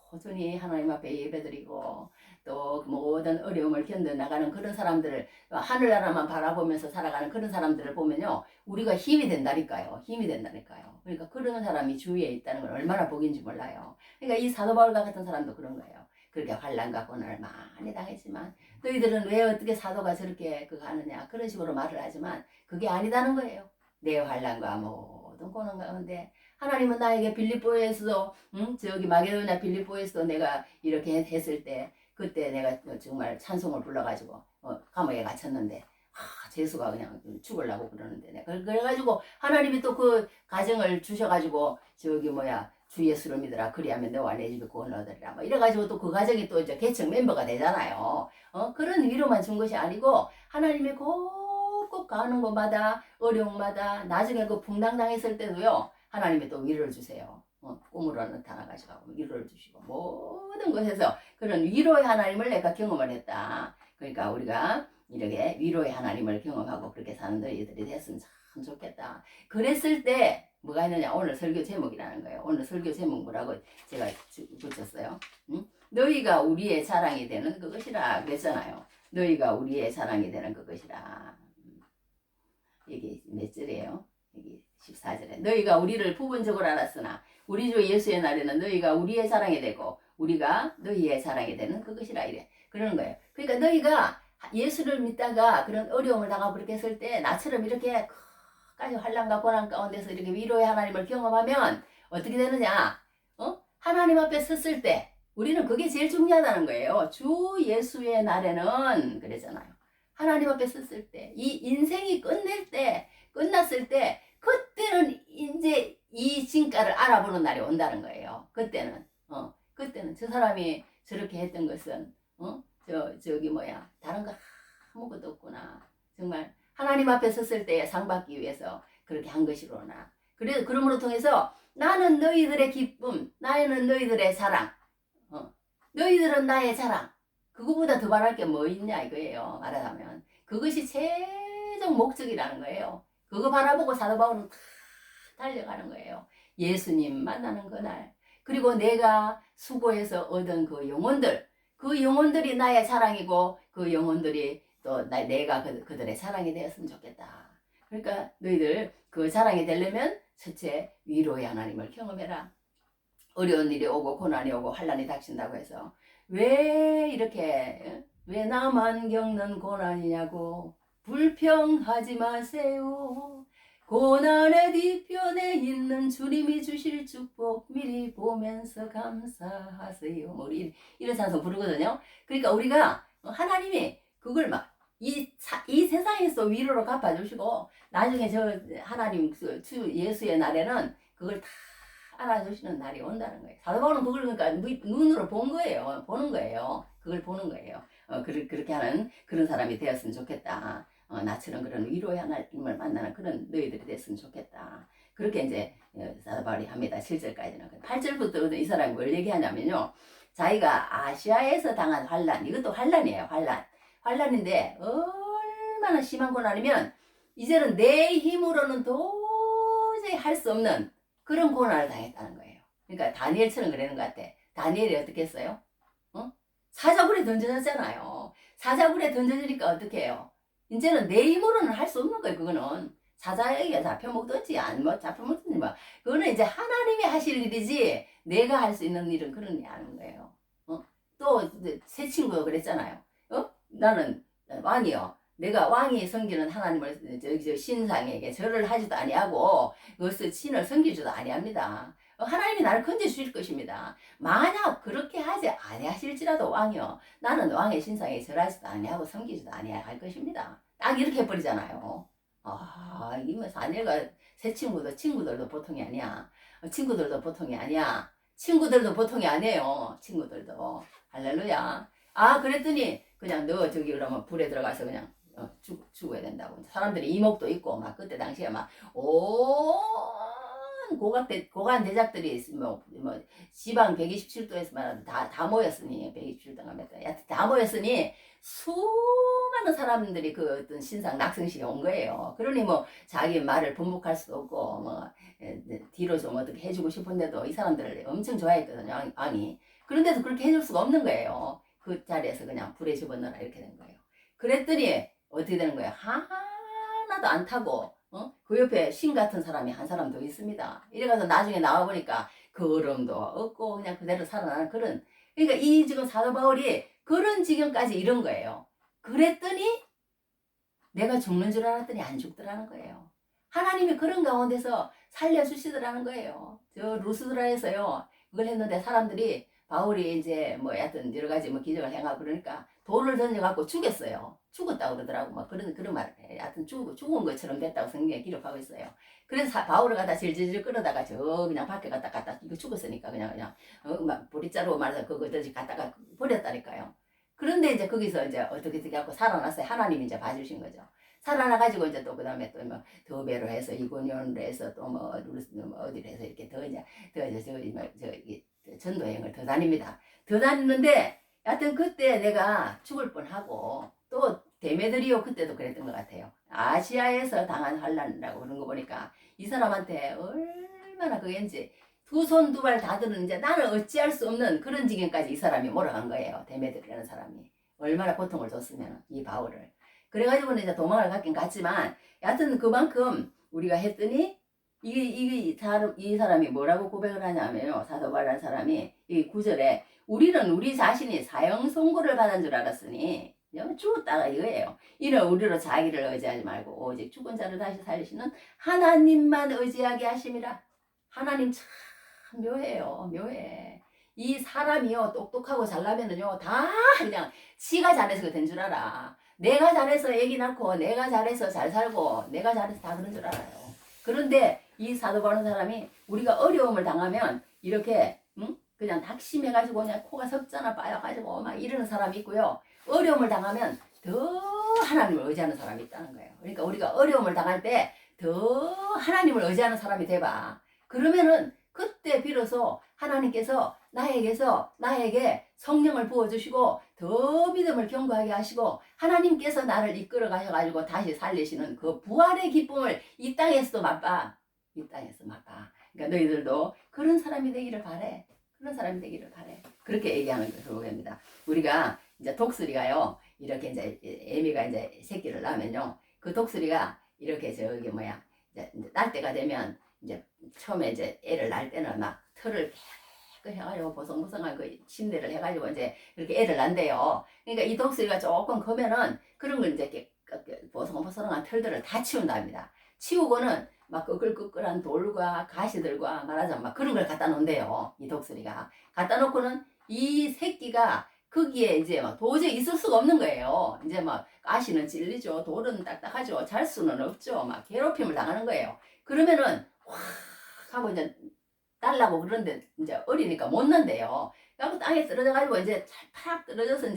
Speaker 2: 꾸준히 하나님 앞에 예배드리고 또 모든 어려움을 견뎌나가는 그런 사람들을 하늘나라만 바라보면서 살아가는 그런 사람들을 보면요 우리가 힘이 된다니까요. 힘이 된다니까요. 그러니까 그런 사람이 주위에 있다는 건 얼마나 복인지 몰라요. 그러니까 이 사도 바울과 같은 사람도 그런 거예요. 그렇게 환난과 고난을 많이 당했지만 너희들은 왜 어떻게 사도가 저렇게 그거 하느냐 그런 식으로 말을 하지만 그게 아니다는 거예요. 내 환난과 모든 고난 가운데 하나님은 나에게 빌립보에서도 저기 마게도냐 빌립보에서도 내가 이렇게 했을 때 그때 내가 정말 찬송을 불러가지고 감옥에 갇혔는데 재수가 그냥 죽으려고 그러는데 내가 그래가지고 하나님이 또 그 가정을 주셔가지고 저기 뭐야 주 예수를 믿으라 그리하면 너와 내 집에 구원을 얻으리라 뭐 이래가지고 또 그 가정이 또 이제 개척 멤버가 되잖아요. 그런 위로만 준 것이 아니고 하나님이 꼭꼭 가는 곳마다 어려움마다 나중에 그 풍당당했을 때도요 하나님이 또 위로를 주세요. 꿈으로 나타나가지고 위로를 주시고 모든 것에서 그런 위로의 하나님을 내가 경험을 했다. 그러니까 우리가 이렇게 위로의 하나님을 경험하고 그렇게 사는 너희들이 됐으면 참 좋겠다. 그랬을 때 뭐가 있느냐 오늘 설교 제목이라는 거예요. 오늘 설교 제목 뭐라고 제가 붙였어요. 너희가 우리의 자랑이 되는 그것이라 그랬잖아요. 너희가 우리의 자랑이 되는 그것이라. 이게 몇 절이에요? 여기 14절에 너희가 우리를 부분적으로 알았으나 우리 주 예수의 날에는 너희가 우리의 자랑이 되고 우리가 너희의 자랑이 되는 그것이라 이래 그러는 거예요. 그러니까 너희가 예수를 믿다가 그런 어려움을 당하고 그렇게 했을 때 나처럼 이렇게 까지 환난과 고난 가운데서 이렇게 위로의 하나님을 경험하면 어떻게 되느냐 하나님 앞에 섰을 때 우리는 그게 제일 중요하다는 거예요. 주 예수의 날에는 그랬잖아요. 하나님 앞에 섰을 때 이 인생이 끝났을 때 그때는 이제 이 진가를 알아보는 날이 온다는 거예요. 그때는 저 사람이 저렇게 했던 것은 저기 뭐야 다른 거 아무것도 없구나. 정말 하나님 앞에 섰을 때 상 받기 위해서 그렇게 한 것이로나. 그래서 그러므로 통해서 나는 너희들의 기쁨, 나는 너희들의 자랑, 너희들은 나의 자랑. 그거보다 더 바랄 게 뭐 있냐 이거예요. 말하자면 그것이 최종 목적이라는 거예요. 그거 바라보고 사도 바울은 다 달려가는 거예요. 예수님 만나는 그날 그리고 내가 수고해서 얻은 그 영혼들이 나의 자랑이고 그 영혼들이 또 내가 그들의 자랑이 되었으면 좋겠다. 그러니까 너희들 그 자랑이 되려면 첫째 위로의 하나님을 경험해라. 어려운 일이 오고 고난이 오고 환난이 닥친다고 해서 왜 나만 겪는 고난이냐고 불평하지 마세요. 고난의 뒤편에 있는 주님이 주실 축복 미리 보면서 감사하세요. 우리 이런 찬송 부르거든요. 그러니까 우리가 하나님이 그걸 막 이 세상에서 위로로 갚아주시고 나중에 저 하나님 주 예수의 날에는 그걸 다 알아주시는 날이 온다는 거예요. 사도 바울은 그걸 그러니까 눈으로 보는 거예요. 그걸 보는 거예요. 그렇게 하는 그런 사람이 되었으면 좋겠다. 나처럼 그런 위로의 하나님을 만나는 그런 너희들이 됐으면 좋겠다. 그렇게 이제 사도 바울이 합니다. 7절까지는. 8절부터 이 사람이 뭘 얘기하냐면요. 자기가 아시아에서 당한 환란, 이것도 환란이에요. 환란인데 얼마나 심한 고난이면 이제는 내 힘으로는 도저히 할 수 없는 그런 고난을 당했다는 거예요. 그러니까 다니엘처럼 그러는 것 같아. 다니엘이 어떻게 했어요? 사자굴에 던져졌잖아요. 사자굴에 던져지니까 어떻게 해요? 이제는 내 힘으로는 할 수 없는 거예요. 그거는 사자에게 잡혀먹든지 안 잡혀먹든지 뭐 그거는 이제 하나님이 하실 일이지 내가 할 수 있는 일은 그런 일이 아닌 거예요. 또 새 친구가 그랬잖아요. 나는 왕이요. 내가 왕이 섬기는 하나님을 저 신상에게 절을 하지도 아니하고 그것을 신을 섬기지도 아니합니다. 하나님이 나를 건져 주실 것입니다. 만약 그렇게 하지 아니하실지라도 왕이요. 나는 왕의 신상에 절하지도 아니하고 섬기지도 아니할 것입니다. 딱 이렇게 해버리잖아요. 이뭐 사내가 새 친구들도 보통이 아니야. 친구들도 보통이 아니야. 친구들도 보통이 아니에요. 친구들도. 할렐루야. 그랬더니 그냥 너 저기 그러면 불에 들어가서 그냥 죽어야 된다고. 사람들이 이목도 있고 막 그때 당시에 온 고관 대작들이 뭐 지방 127도에서 말하는 다 모였으니 127도가 몇 도, 다 모였으니 수많은 사람들이 그 어떤 신상 낙성식에 온 거예요. 그러니 뭐 자기 말을 번복할 수도 없고 뭐 뒤로 좀 어떻게 해주고 싶은데도 이 사람들을 엄청 좋아했거든요. 왕이. 그런데도 그렇게 해줄 수가 없는 거예요. 그 자리에서 그냥 불에 집어넣어라 이렇게 된 거예요. 그랬더니 어떻게 되는 거예요? 하나도 안 타고 그 옆에 신 같은 사람이 한 사람 더 있습니다. 이래가서 나중에 나와보니까 걸음도 없고 그냥 그대로 살아나는 그런, 그러니까 이 지금 사도 바울이 그런 지경까지 이런 거예요. 그랬더니 내가 죽는 줄 알았더니 안 죽더라는 거예요. 하나님이 그런 가운데서 살려주시더라는 거예요. 저 루스드라에서요 그걸 했는데 사람들이 바울이 이제 뭐 하여튼 여러 가지 뭐 기적을 행하고 그러니까 돌을 던져갖고 죽였어요. 죽었다고 그러더라고. 막 그런 말을 해. 하여튼 죽은 것처럼 됐다고 성경에 기록하고 있어요. 그래서 바울을 갖다 질질질 끌어다가 저 그냥 밖에 갖다 이거 죽었으니까 그냥 막 보리자루 말해서 그거 갖다가 버렸다니까요. 그런데 이제 거기서 이제 어떻게 하고 살아났어요. 하나님이 이제 봐주신 거죠. 살아나가지고 이제 또 그다음에 또 뭐 더 배로 해서 이고년으로 해서 또 뭐 어디로 해서 이렇게 더 이제 전도여행을 더 다닙니다. 더 다니는데 하여튼 그때 내가 죽을 뻔하고 또 데메드리오 그때도 그랬던 것 같아요. 아시아에서 당한 환란이라고 그런 거 보니까 이 사람한테 얼마나 그게인지 두 손 두 발 다 드는 이제 나는 어찌할 수 없는 그런 지경까지 이 사람이 몰아간 거예요. 데메드리라는 사람이 얼마나 고통을 줬으면 이 바울을. 그래가지고는 이제 도망을 갔긴 갔지만 여하튼 그만큼 우리가 했더니 이 사람이 뭐라고 고백을 하냐면요. 사도 바울이라는 사람이 이 9절에 우리는 우리 자신이 사형 선고를 받은 줄 알았으니 죽었다가 이거예요. 이는 우리로 자기를 의지하지 말고 오직 죽은 자를 다시 살리시는 하나님만 의지하게 하심이라. 하나님 참 묘해요. 묘해. 이 사람이요 똑똑하고 잘나면은요 다 그냥 지가 잘해서 된 줄 알아. 내가 잘해서 애기 낳고 내가 잘해서 잘 살고 내가 잘해서 다 그런 줄 알아요. 그런데 이 사도 바울은 사람이 우리가 어려움을 당하면 이렇게 그냥 낙심해가지고 그냥 코가 석자나 빠여가지고 막 이러는 사람이 있고요. 어려움을 당하면 더 하나님을 의지하는 사람이 있다는 거예요. 그러니까 우리가 어려움을 당할 때 더 하나님을 의지하는 사람이 돼봐. 그러면은 그때 비로소 하나님께서 나에게 성령을 부어주시고 더 믿음을 견고하게 하시고 하나님께서 나를 이끌어 가셔가지고 다시 살리시는 그 부활의 기쁨을 이 땅에서도 맛봐. 이 땅에서 맛봐. 그러니까 너희들도 그런 사람이 되기를 바래. 그런 사람이 되기를 바래. 그렇게 얘기하는 거입니다. 우리가 이제 독수리가요, 이렇게 이제 애미가 이제 새끼를 낳으면요, 그 독수리가 이렇게 저기 이제 낳을 때가 되면 이제 처음에 이제 애를 낳을 때는 막 털을 해가지고 보송보송한 그 침대를 해가지고 이제 이렇게 애를 낳는데요. 그러니까 이 독수리가 조금 크면은 그런 걸 이제 보송보송한 털들을 다 치운답니다. 치우고는 막 끄끌끄끌한 돌과 가시들과 말하자면 막 그런 걸 갖다 놓은대요. 이 독수리가 갖다 놓고는 이 새끼가 거기에 이제 막 도저히 있을 수가 없는 거예요. 이제 막 가시는 찔리죠. 돌은 딱딱하죠. 잘 수는 없죠. 막 괴롭힘을 당하는 거예요. 그러면은 확 하고 이제 달라고 그러는데 이제 어리니까 못 난대요. 그래서 땅에 떨어져 가지고 이제 팍 떨어져서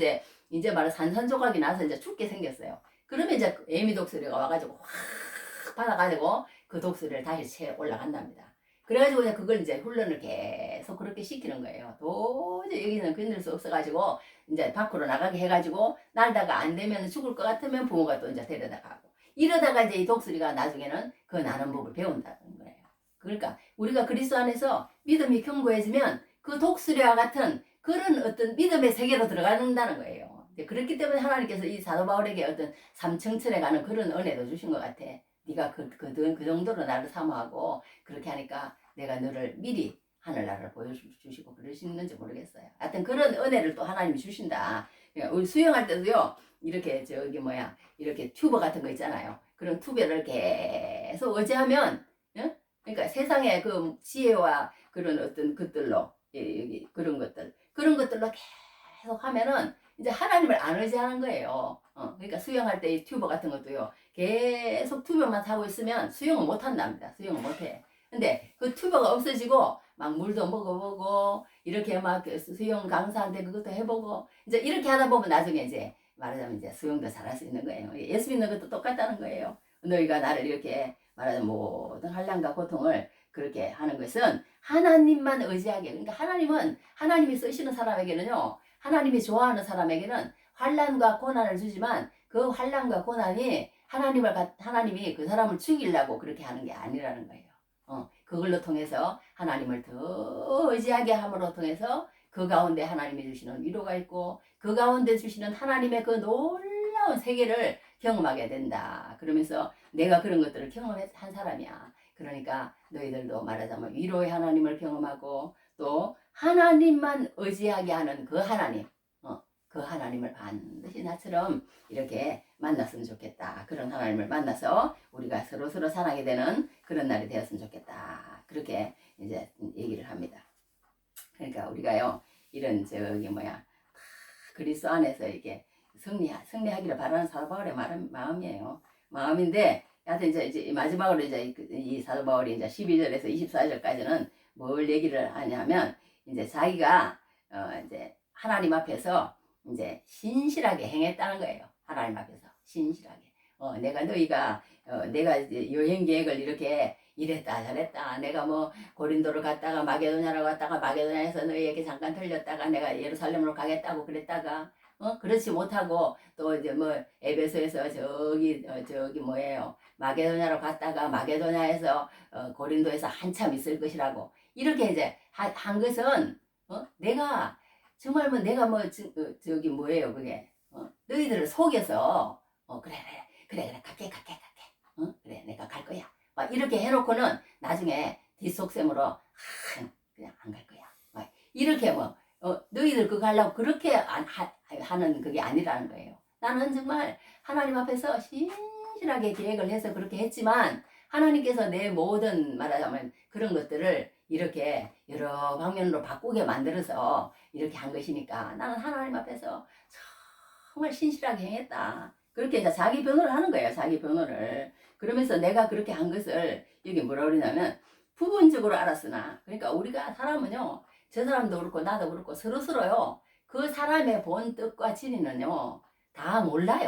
Speaker 2: 이제 말은 산산조각이 나서 이제 죽게 생겼어요. 그러면 이제 애미 독수리가 와가지고 확 받아가지고 그 독수리를 다시 채 올라간답니다. 그래가지고 이제 그걸 이제 훈련을 계속 그렇게 시키는 거예요. 도저히 여기는 견딜 수 없어가지고 이제 밖으로 나가게 해가지고 날다가 안 되면 죽을 것 같으면 부모가 또 이제 데려다 가고 이러다가 이제 이 독수리가 나중에는 그 나는 법을 배운다는 거예요. 그러니까 우리가 그리스도 안에서 믿음이 견고해지면 그 독수리와 같은 그런 어떤 믿음의 세계로 들어간다는 거예요. 그렇기 때문에 하나님께서 이 사도 바울에게 어떤 삼층천에 가는 그런 은혜도 주신 것 같아. 네가 그 정도로 나를 사모하고 그렇게 하니까 내가 너를 미리 하늘나라를 보여주시고 그러시는지 모르겠어요. 하여튼 그런 은혜를 또 하나님이 주신다. 우리 수영할 때도요. 이렇게 저기 뭐야 이렇게 튜브 같은 거 있잖아요. 그런 튜브를 계속 의지하면 그러니까 세상의 그 지혜와 그런 어떤 것들로 여기 그런 것들로 계속 하면은 이제 하나님을 안 의지하는 거예요. 그러니까 수영할 때 이 튜브 같은 것도요. 계속 튜브만 타고 있으면 수영을 못 한답니다. 수영을 못 해. 근데 그 튜브가 없어지고 막 물도 먹어보고 이렇게 막 수영 강사한테 그것도 해보고 이제 이렇게 하다 보면 나중에 이제 말하자면 이제 수영도 잘할 수 있는 거예요. 예수 믿는 것도 똑같다는 거예요. 너희가 나를 이렇게 말하자면 모든 환난과 고통을 그렇게 하는 것은 하나님만 의지하게. 그러니까 하나님은 하나님이 쓰시는 사람에게는요. 하나님이 좋아하는 사람에게는 환난과 고난을 주지만 그 환난과 고난이 하나님이 그 사람을 죽이려고 그렇게 하는 게 아니라는 거예요. 그걸로 통해서 하나님을 더 의지하게 함으로 통해서 그 가운데 하나님이 주시는 위로가 있고 그 가운데 주시는 하나님의 그 놀라운 세계를 경험하게 된다. 그러면서 내가 그런 것들을 경험한 사람이야. 그러니까 너희들도 말하자면 위로의 하나님을 경험하고 또 하나님만 의지하게 하는 그 하나님, 그 하나님을 반드시 나처럼 이렇게 만났으면 좋겠다. 그런 하나님을 만나서 우리가 서로 사랑하게 되는 그런 날이 되었으면 좋겠다. 그렇게 이제 얘기를 합니다. 그러니까 우리가요 이런 저기 뭐야 그리스도 안에서 이게 승리하기를 바라는 사도 바울의 마음이에요. 마음인데 하여튼 이제 마지막으로 이제 이 사도 바울이 이제 12절에서 24절까지는 뭘 얘기를 하냐면 이제 자기가 이제 하나님 앞에서 이제 신실하게 행했다는 거예요. 하나님 앞에서 신실하게. 너희가 내가 여행 계획을 이렇게 이랬다 저랬다 내가 뭐 고린도를 갔다가 마게도냐로 갔다가 마게도냐에서 너희에게 잠깐 들렸다가 내가 예루살렘으로 가겠다고 그랬다가 그렇지 못하고 또 이제 뭐 에베소에서 저기 뭐예요 마게도냐로 갔다가 마게도냐에서 고린도에서 한참 있을 것이라고 이렇게 이제 한 것은 내가 정말 뭐 내가 뭐 저기 뭐예요 그게 너희들을 속여서 그래 갈게 그래 내가 갈 거야 막 이렇게 해놓고는 나중에 뒷속셈으로 그냥 안 갈 거야 막 이렇게 뭐 너희들 그거 하려고 그렇게 하는 그게 아니라는 거예요. 나는 정말 하나님 앞에서 신실하게 계획을 해서 그렇게 했지만 하나님께서 내 모든 말하자면 그런 것들을 이렇게 여러 방면으로 바꾸게 만들어서 이렇게 한 것이니까 나는 하나님 앞에서 정말 신실하게 행했다. 그렇게 이제 자기 변호를 하는 거예요. 자기 변호를. 그러면서 내가 그렇게 한 것을 여기 뭐라 그러냐면 부분적으로 알았으나 그러니까 우리가 사람은요. 저 사람도 그렇고 나도 그렇고 서로요. 그 사람의 본 뜻과 진리는요. 다 몰라.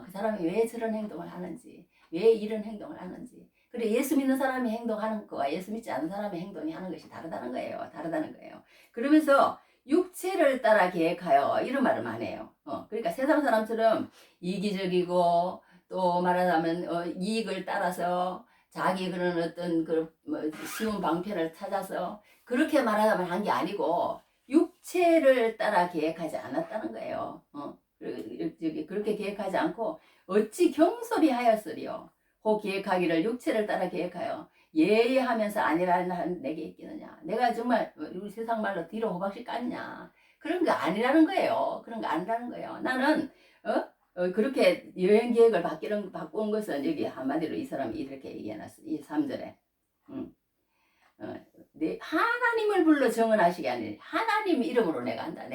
Speaker 2: 그 사람이 왜 저런 행동을 하는지 왜 이런 행동을 하는지 그래 예수 믿는 사람이 행동하는 거와 예수 믿지 않는 사람의 행동이 하는 것이 다르다는 거예요. 그러면서 육체를 따라 계획하여 이런 말을 많이 해요. 그러니까 세상 사람처럼 이기적이고 또 말하자면 이익을 따라서 자기 그런 어떤 뭐 쉬운 방편을 찾아서 그렇게 말하자면 한 게 아니고 육체를 따라 계획하지 않았다는 거예요. 그렇게 계획하지 않고 어찌 경솔히 하였으리요. 그 계획하기를 육체를 따라 계획하여 예의하면서 아니라는 내게 있겠느냐. 내가 정말 우리 세상 말로 뒤로 호박씨 깠냐. 그런 거 아니라는 거예요. 나는 그렇게 여행 계획을 바꾼 것은 여기 한마디로 이 사람이 이렇게 얘기해놨어. 이 3절에 하나님을 불러 정언하시게 아니라 하나님 이름으로 내가 한다.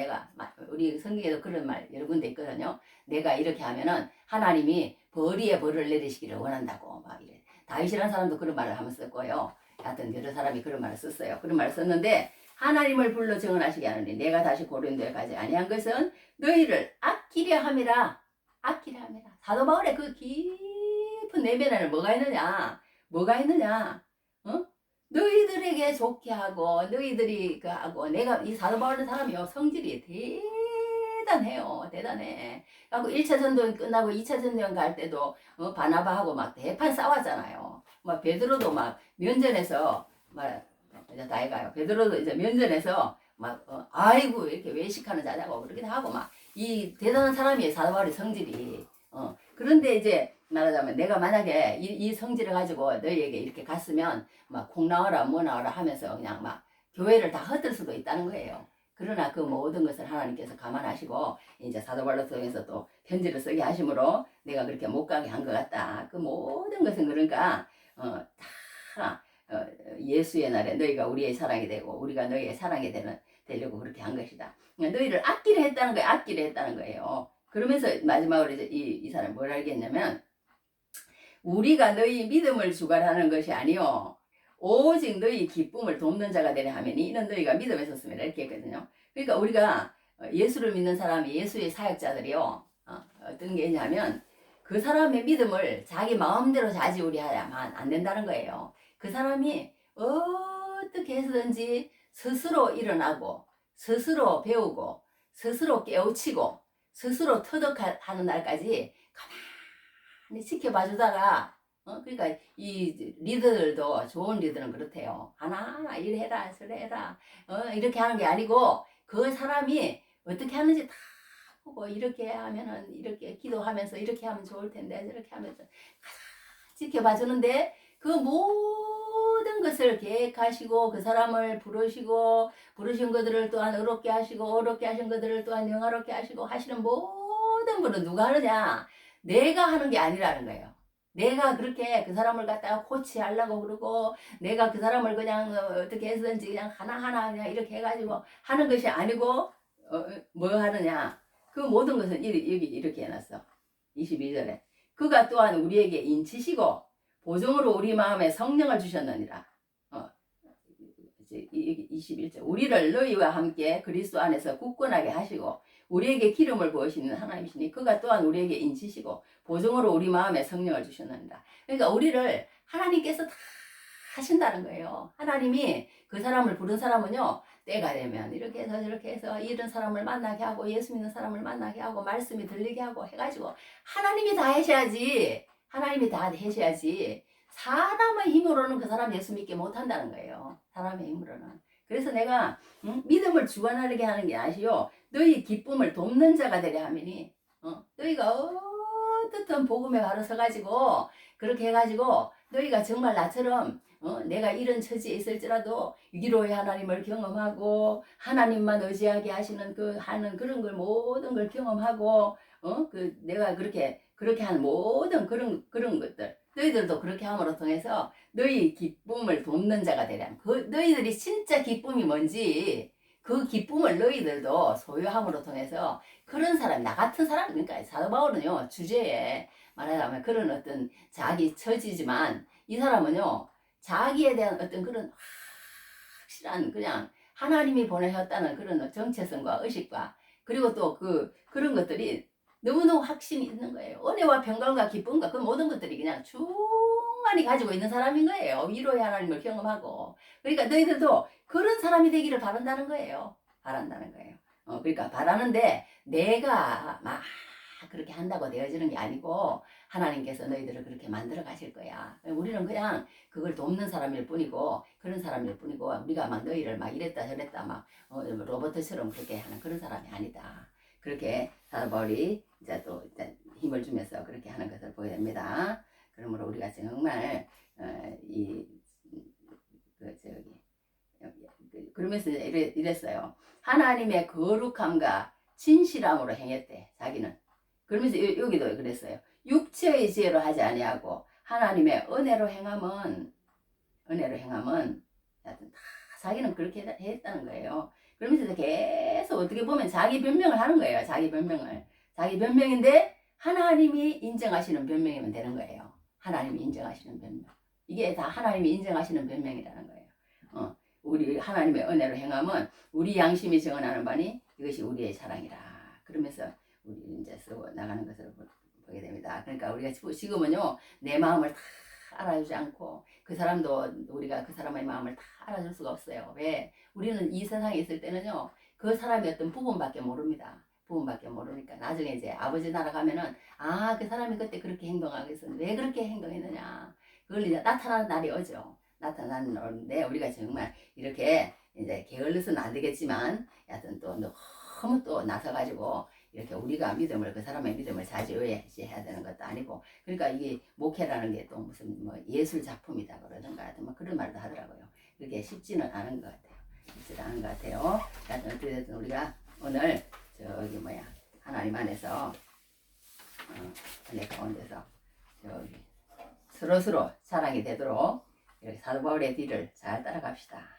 Speaker 2: 우리 성경에도 그런 말 여러 군데 있거든요. 내가 이렇게 하면은 하나님이 벌이에 벌을 내리시기를 원한다고 막 이래. 다윗이라는 사람도 그런 말을 하면 썼고요. 하여튼 여러 사람이 그런 말을 썼어요. 그런 말을 썼는데 하나님을 불러 정언하시게 하느니 내가 다시 고린도에 가지 아니한 것은 너희를 아끼려 함이라. 아끼라 함이라. 사도 바울의 그 깊은 내면에는 뭐가 있느냐? 뭐가 있느냐? 어? 너희들에게 좋게 하고 너희들이 그 하고 내가 이 사도 바울은 사람이요 성질이 대단해요. 대단해. 그리고 1차 전도 끝나고 2차 전도 갈 때도 바나바하고 막 대판 싸웠잖아요. 막 베드로도 막 면전에서 막 이제 다 해가요. 베드로도 이제 면전에서 막 아이고 이렇게 외식하는 자냐고 그러기도 하고 막 이 대단한 사람이에요. 사도 바울의 성질이. 그런데 이제 말하자면 내가 만약에 이 성질을 가지고 너희에게 이렇게 갔으면 막 콩 나와라 뭐 나와라 하면서 그냥 막 교회를 다 흩을 수도 있다는 거예요. 그러나 그 모든 것을 하나님께서 감안하시고 이제 사도 바울로 통해서 또 편지를 쓰게 하심으로 내가 그렇게 못 가게 한 것 같다. 그 모든 것은 그러니까 다 예수의 날에 너희가 우리의 사랑이 되고 우리가 너희의 사랑이 되려고 그렇게 한 것이다. 너희를 아끼려 했다는 거예요. 아끼려 했다는 거예요. 그러면서 마지막으로 이제 이 사람 뭘 알겠냐면 우리가 너희 믿음을 주관하는 것이 아니요 오직 너희 기쁨을 돕는 자가 되려 하매니 이는 너희가 믿음에 섰습니다. 이렇게 했거든요. 그러니까 우리가 예수를 믿는 사람이 예수의 사역자들이요 어떤 게 있냐면 그 사람의 믿음을 자기 마음대로 좌지우지하야만 안 된다는 거예요. 그 사람이 어떻게 해서든지 스스로 일어나고 스스로 배우고 스스로 깨우치고 스스로 터득하는 날까지 가만히 지켜봐 주다가 그러니까 이 리더들도 좋은 리더는 그렇대요. 하나하나 일해라 저래라 이렇게 하는 게 아니고 그 사람이 어떻게 하는지 다 보고 이렇게 하면은 이렇게 기도하면서 이렇게 하면 좋을 텐데 저렇게 하면서 지켜봐 주는데 그 모든 것을 계획하시고 그 사람을 부르시고 부르신 것들을 또한 어렵게 하시고 어렵게 하신 것들을 또한 영화롭게 하시고 하시는 모든 분은 누가 하느냐? 내가 하는 게 아니라는 거예요. 내가 그렇게 그 사람을 갖다가 코치하려고 그러고 내가 그 사람을 그냥 어떻게 해서든지 그냥 하나하나 그냥 이렇게 해가지고 하는 것이 아니고 뭐 하느냐? 그 모든 것은 여기 이렇게 해놨어. 22절에 그가 또한 우리에게 인치시고 보증으로 우리 마음에 성령을 주셨느니라. 21절 우리를 너희와 함께 그리스도 안에서 굳건하게 하시고 우리에게 기름을 부으시는 하나님이시니 그가 또한 우리에게 인치시고 보증으로 우리 마음에 성령을 주셨느니라. 그러니까 우리를 하나님께서 다 하신다는 거예요. 하나님이 그 사람을 부른 사람은요 때가 되면 이렇게 해서 저렇게 해서 이런 사람을 만나게 하고 예수 믿는 사람을 만나게 하고 말씀이 들리게 하고 해가지고 하나님이 다 하셔야지. 하나님이 다 하셔야지. 사람의 힘으로는 그 사람 예수 믿게 못한다는 거예요. 사람의 힘으로는. 그래서 내가 믿음을 주관하게 하는 게 아니요 너희 기쁨을 돕는 자가 되려 하매니 너희가 어떻든 복음에 바로 서가지고 그렇게 해가지고 너희가 정말 나처럼 내가 이런 처지에 있을지라도 위로의 하나님을 경험하고 하나님만 의지하게 하시는 하는 그런 걸 모든 걸 경험하고 내가 그렇게 하는 모든 그런 것들 너희들도 그렇게 함으로 통해서 너희 기쁨을 돕는 자가 되라. 너희들이 진짜 기쁨이 뭔지 그 기쁨을 너희들도 소유함으로 통해서 그런 사람, 나 같은 사람, 그러니까 사도 바울은요 주제에 말하자면 그런 어떤 자기 처지지만 이 사람은요 자기에 대한 어떤 그런 확실한 그냥 하나님이 보내셨다는 그런 정체성과 의식과 그리고 또 그런 것들이 너무너무 확신이 있는 거예요. 은혜와 평강과 기쁨과 그 모든 것들이 그냥 충만히 가지고 있는 사람인 거예요. 위로의 하나님을 경험하고. 그러니까 너희들도 그런 사람이 되기를 바란다는 거예요. 바란다는 거예요. 그러니까 바라는데 내가 막 그렇게 한다고 되어지는 게 아니고 하나님께서 너희들을 그렇게 만들어 가실 거야. 우리는 그냥 그걸 돕는 사람일 뿐이고 그런 사람일 뿐이고 우리가 막 너희를 막 이랬다 저랬다 막 로봇처럼 그렇게 하는 그런 사람이 아니다. 그렇게 사도 바울이 이제 또 힘을 주면서 그렇게 하는 것을 보게 됩니다. 그러므로 우리가 정말 그러면서 이랬어요. 하나님의 거룩함과 진실함으로 행했대. 자기는. 그러면서 여기도 그랬어요. 육체의 지혜로 하지 아니하고 하나님의 은혜로 행함은 다 자기는 그렇게 했다는 거예요. 그러면서 계속 어떻게 보면 자기 변명을 하는 거예요. 자기 변명인데 하나님이 인정하시는 변명이면 되는 거예요. 하나님이 인정하시는 변명. 이게 다 하나님이 인정하시는 변명이라는 거예요. 우리 하나님의 은혜로 행함은 우리 양심이 정언하는 바니 이것이 우리의 사랑이라. 그러면서 우리 이제 쓰고 나가는 것을 보게 됩니다. 그러니까 우리가 지금은요 내 마음을 다 알아주지 않고 그 사람도 우리가 그 사람의 마음을 다 알아줄 수가 없어요. 왜? 우리는 이 세상에 있을 때는요 그 사람의 어떤 부분밖에 모릅니다. 부분밖에 모르니까 나중에 이제 아버지 나라 가면은 그 사람이 그때 그렇게 행동하고 있었는데 왜 그렇게 행동했느냐 그걸 이제 나타나는 날이 오죠. 나타나는 날인데 우리가 정말 이렇게 이제 게을러서는 안 되겠지만 여하튼 또 너무 또 나서가지고 이렇게 우리가 믿음을 그 사람의 믿음을 좌지우지해야 되는 것도 아니고 그러니까 이게 목회라는 게 또 무슨 뭐 예술 작품이다 그러던가 뭐 그런 말도 하더라고요. 그렇게 쉽지는 않은 것 같아요. 쉽지는 않은 것 같아요. 하여튼 어떻게 됐든 우리가 오늘 저기 하나님 안에서 은혜 가운데서 저기 서로 사랑이 되도록 이렇게 사도 바울의 뒤를 잘 따라갑시다.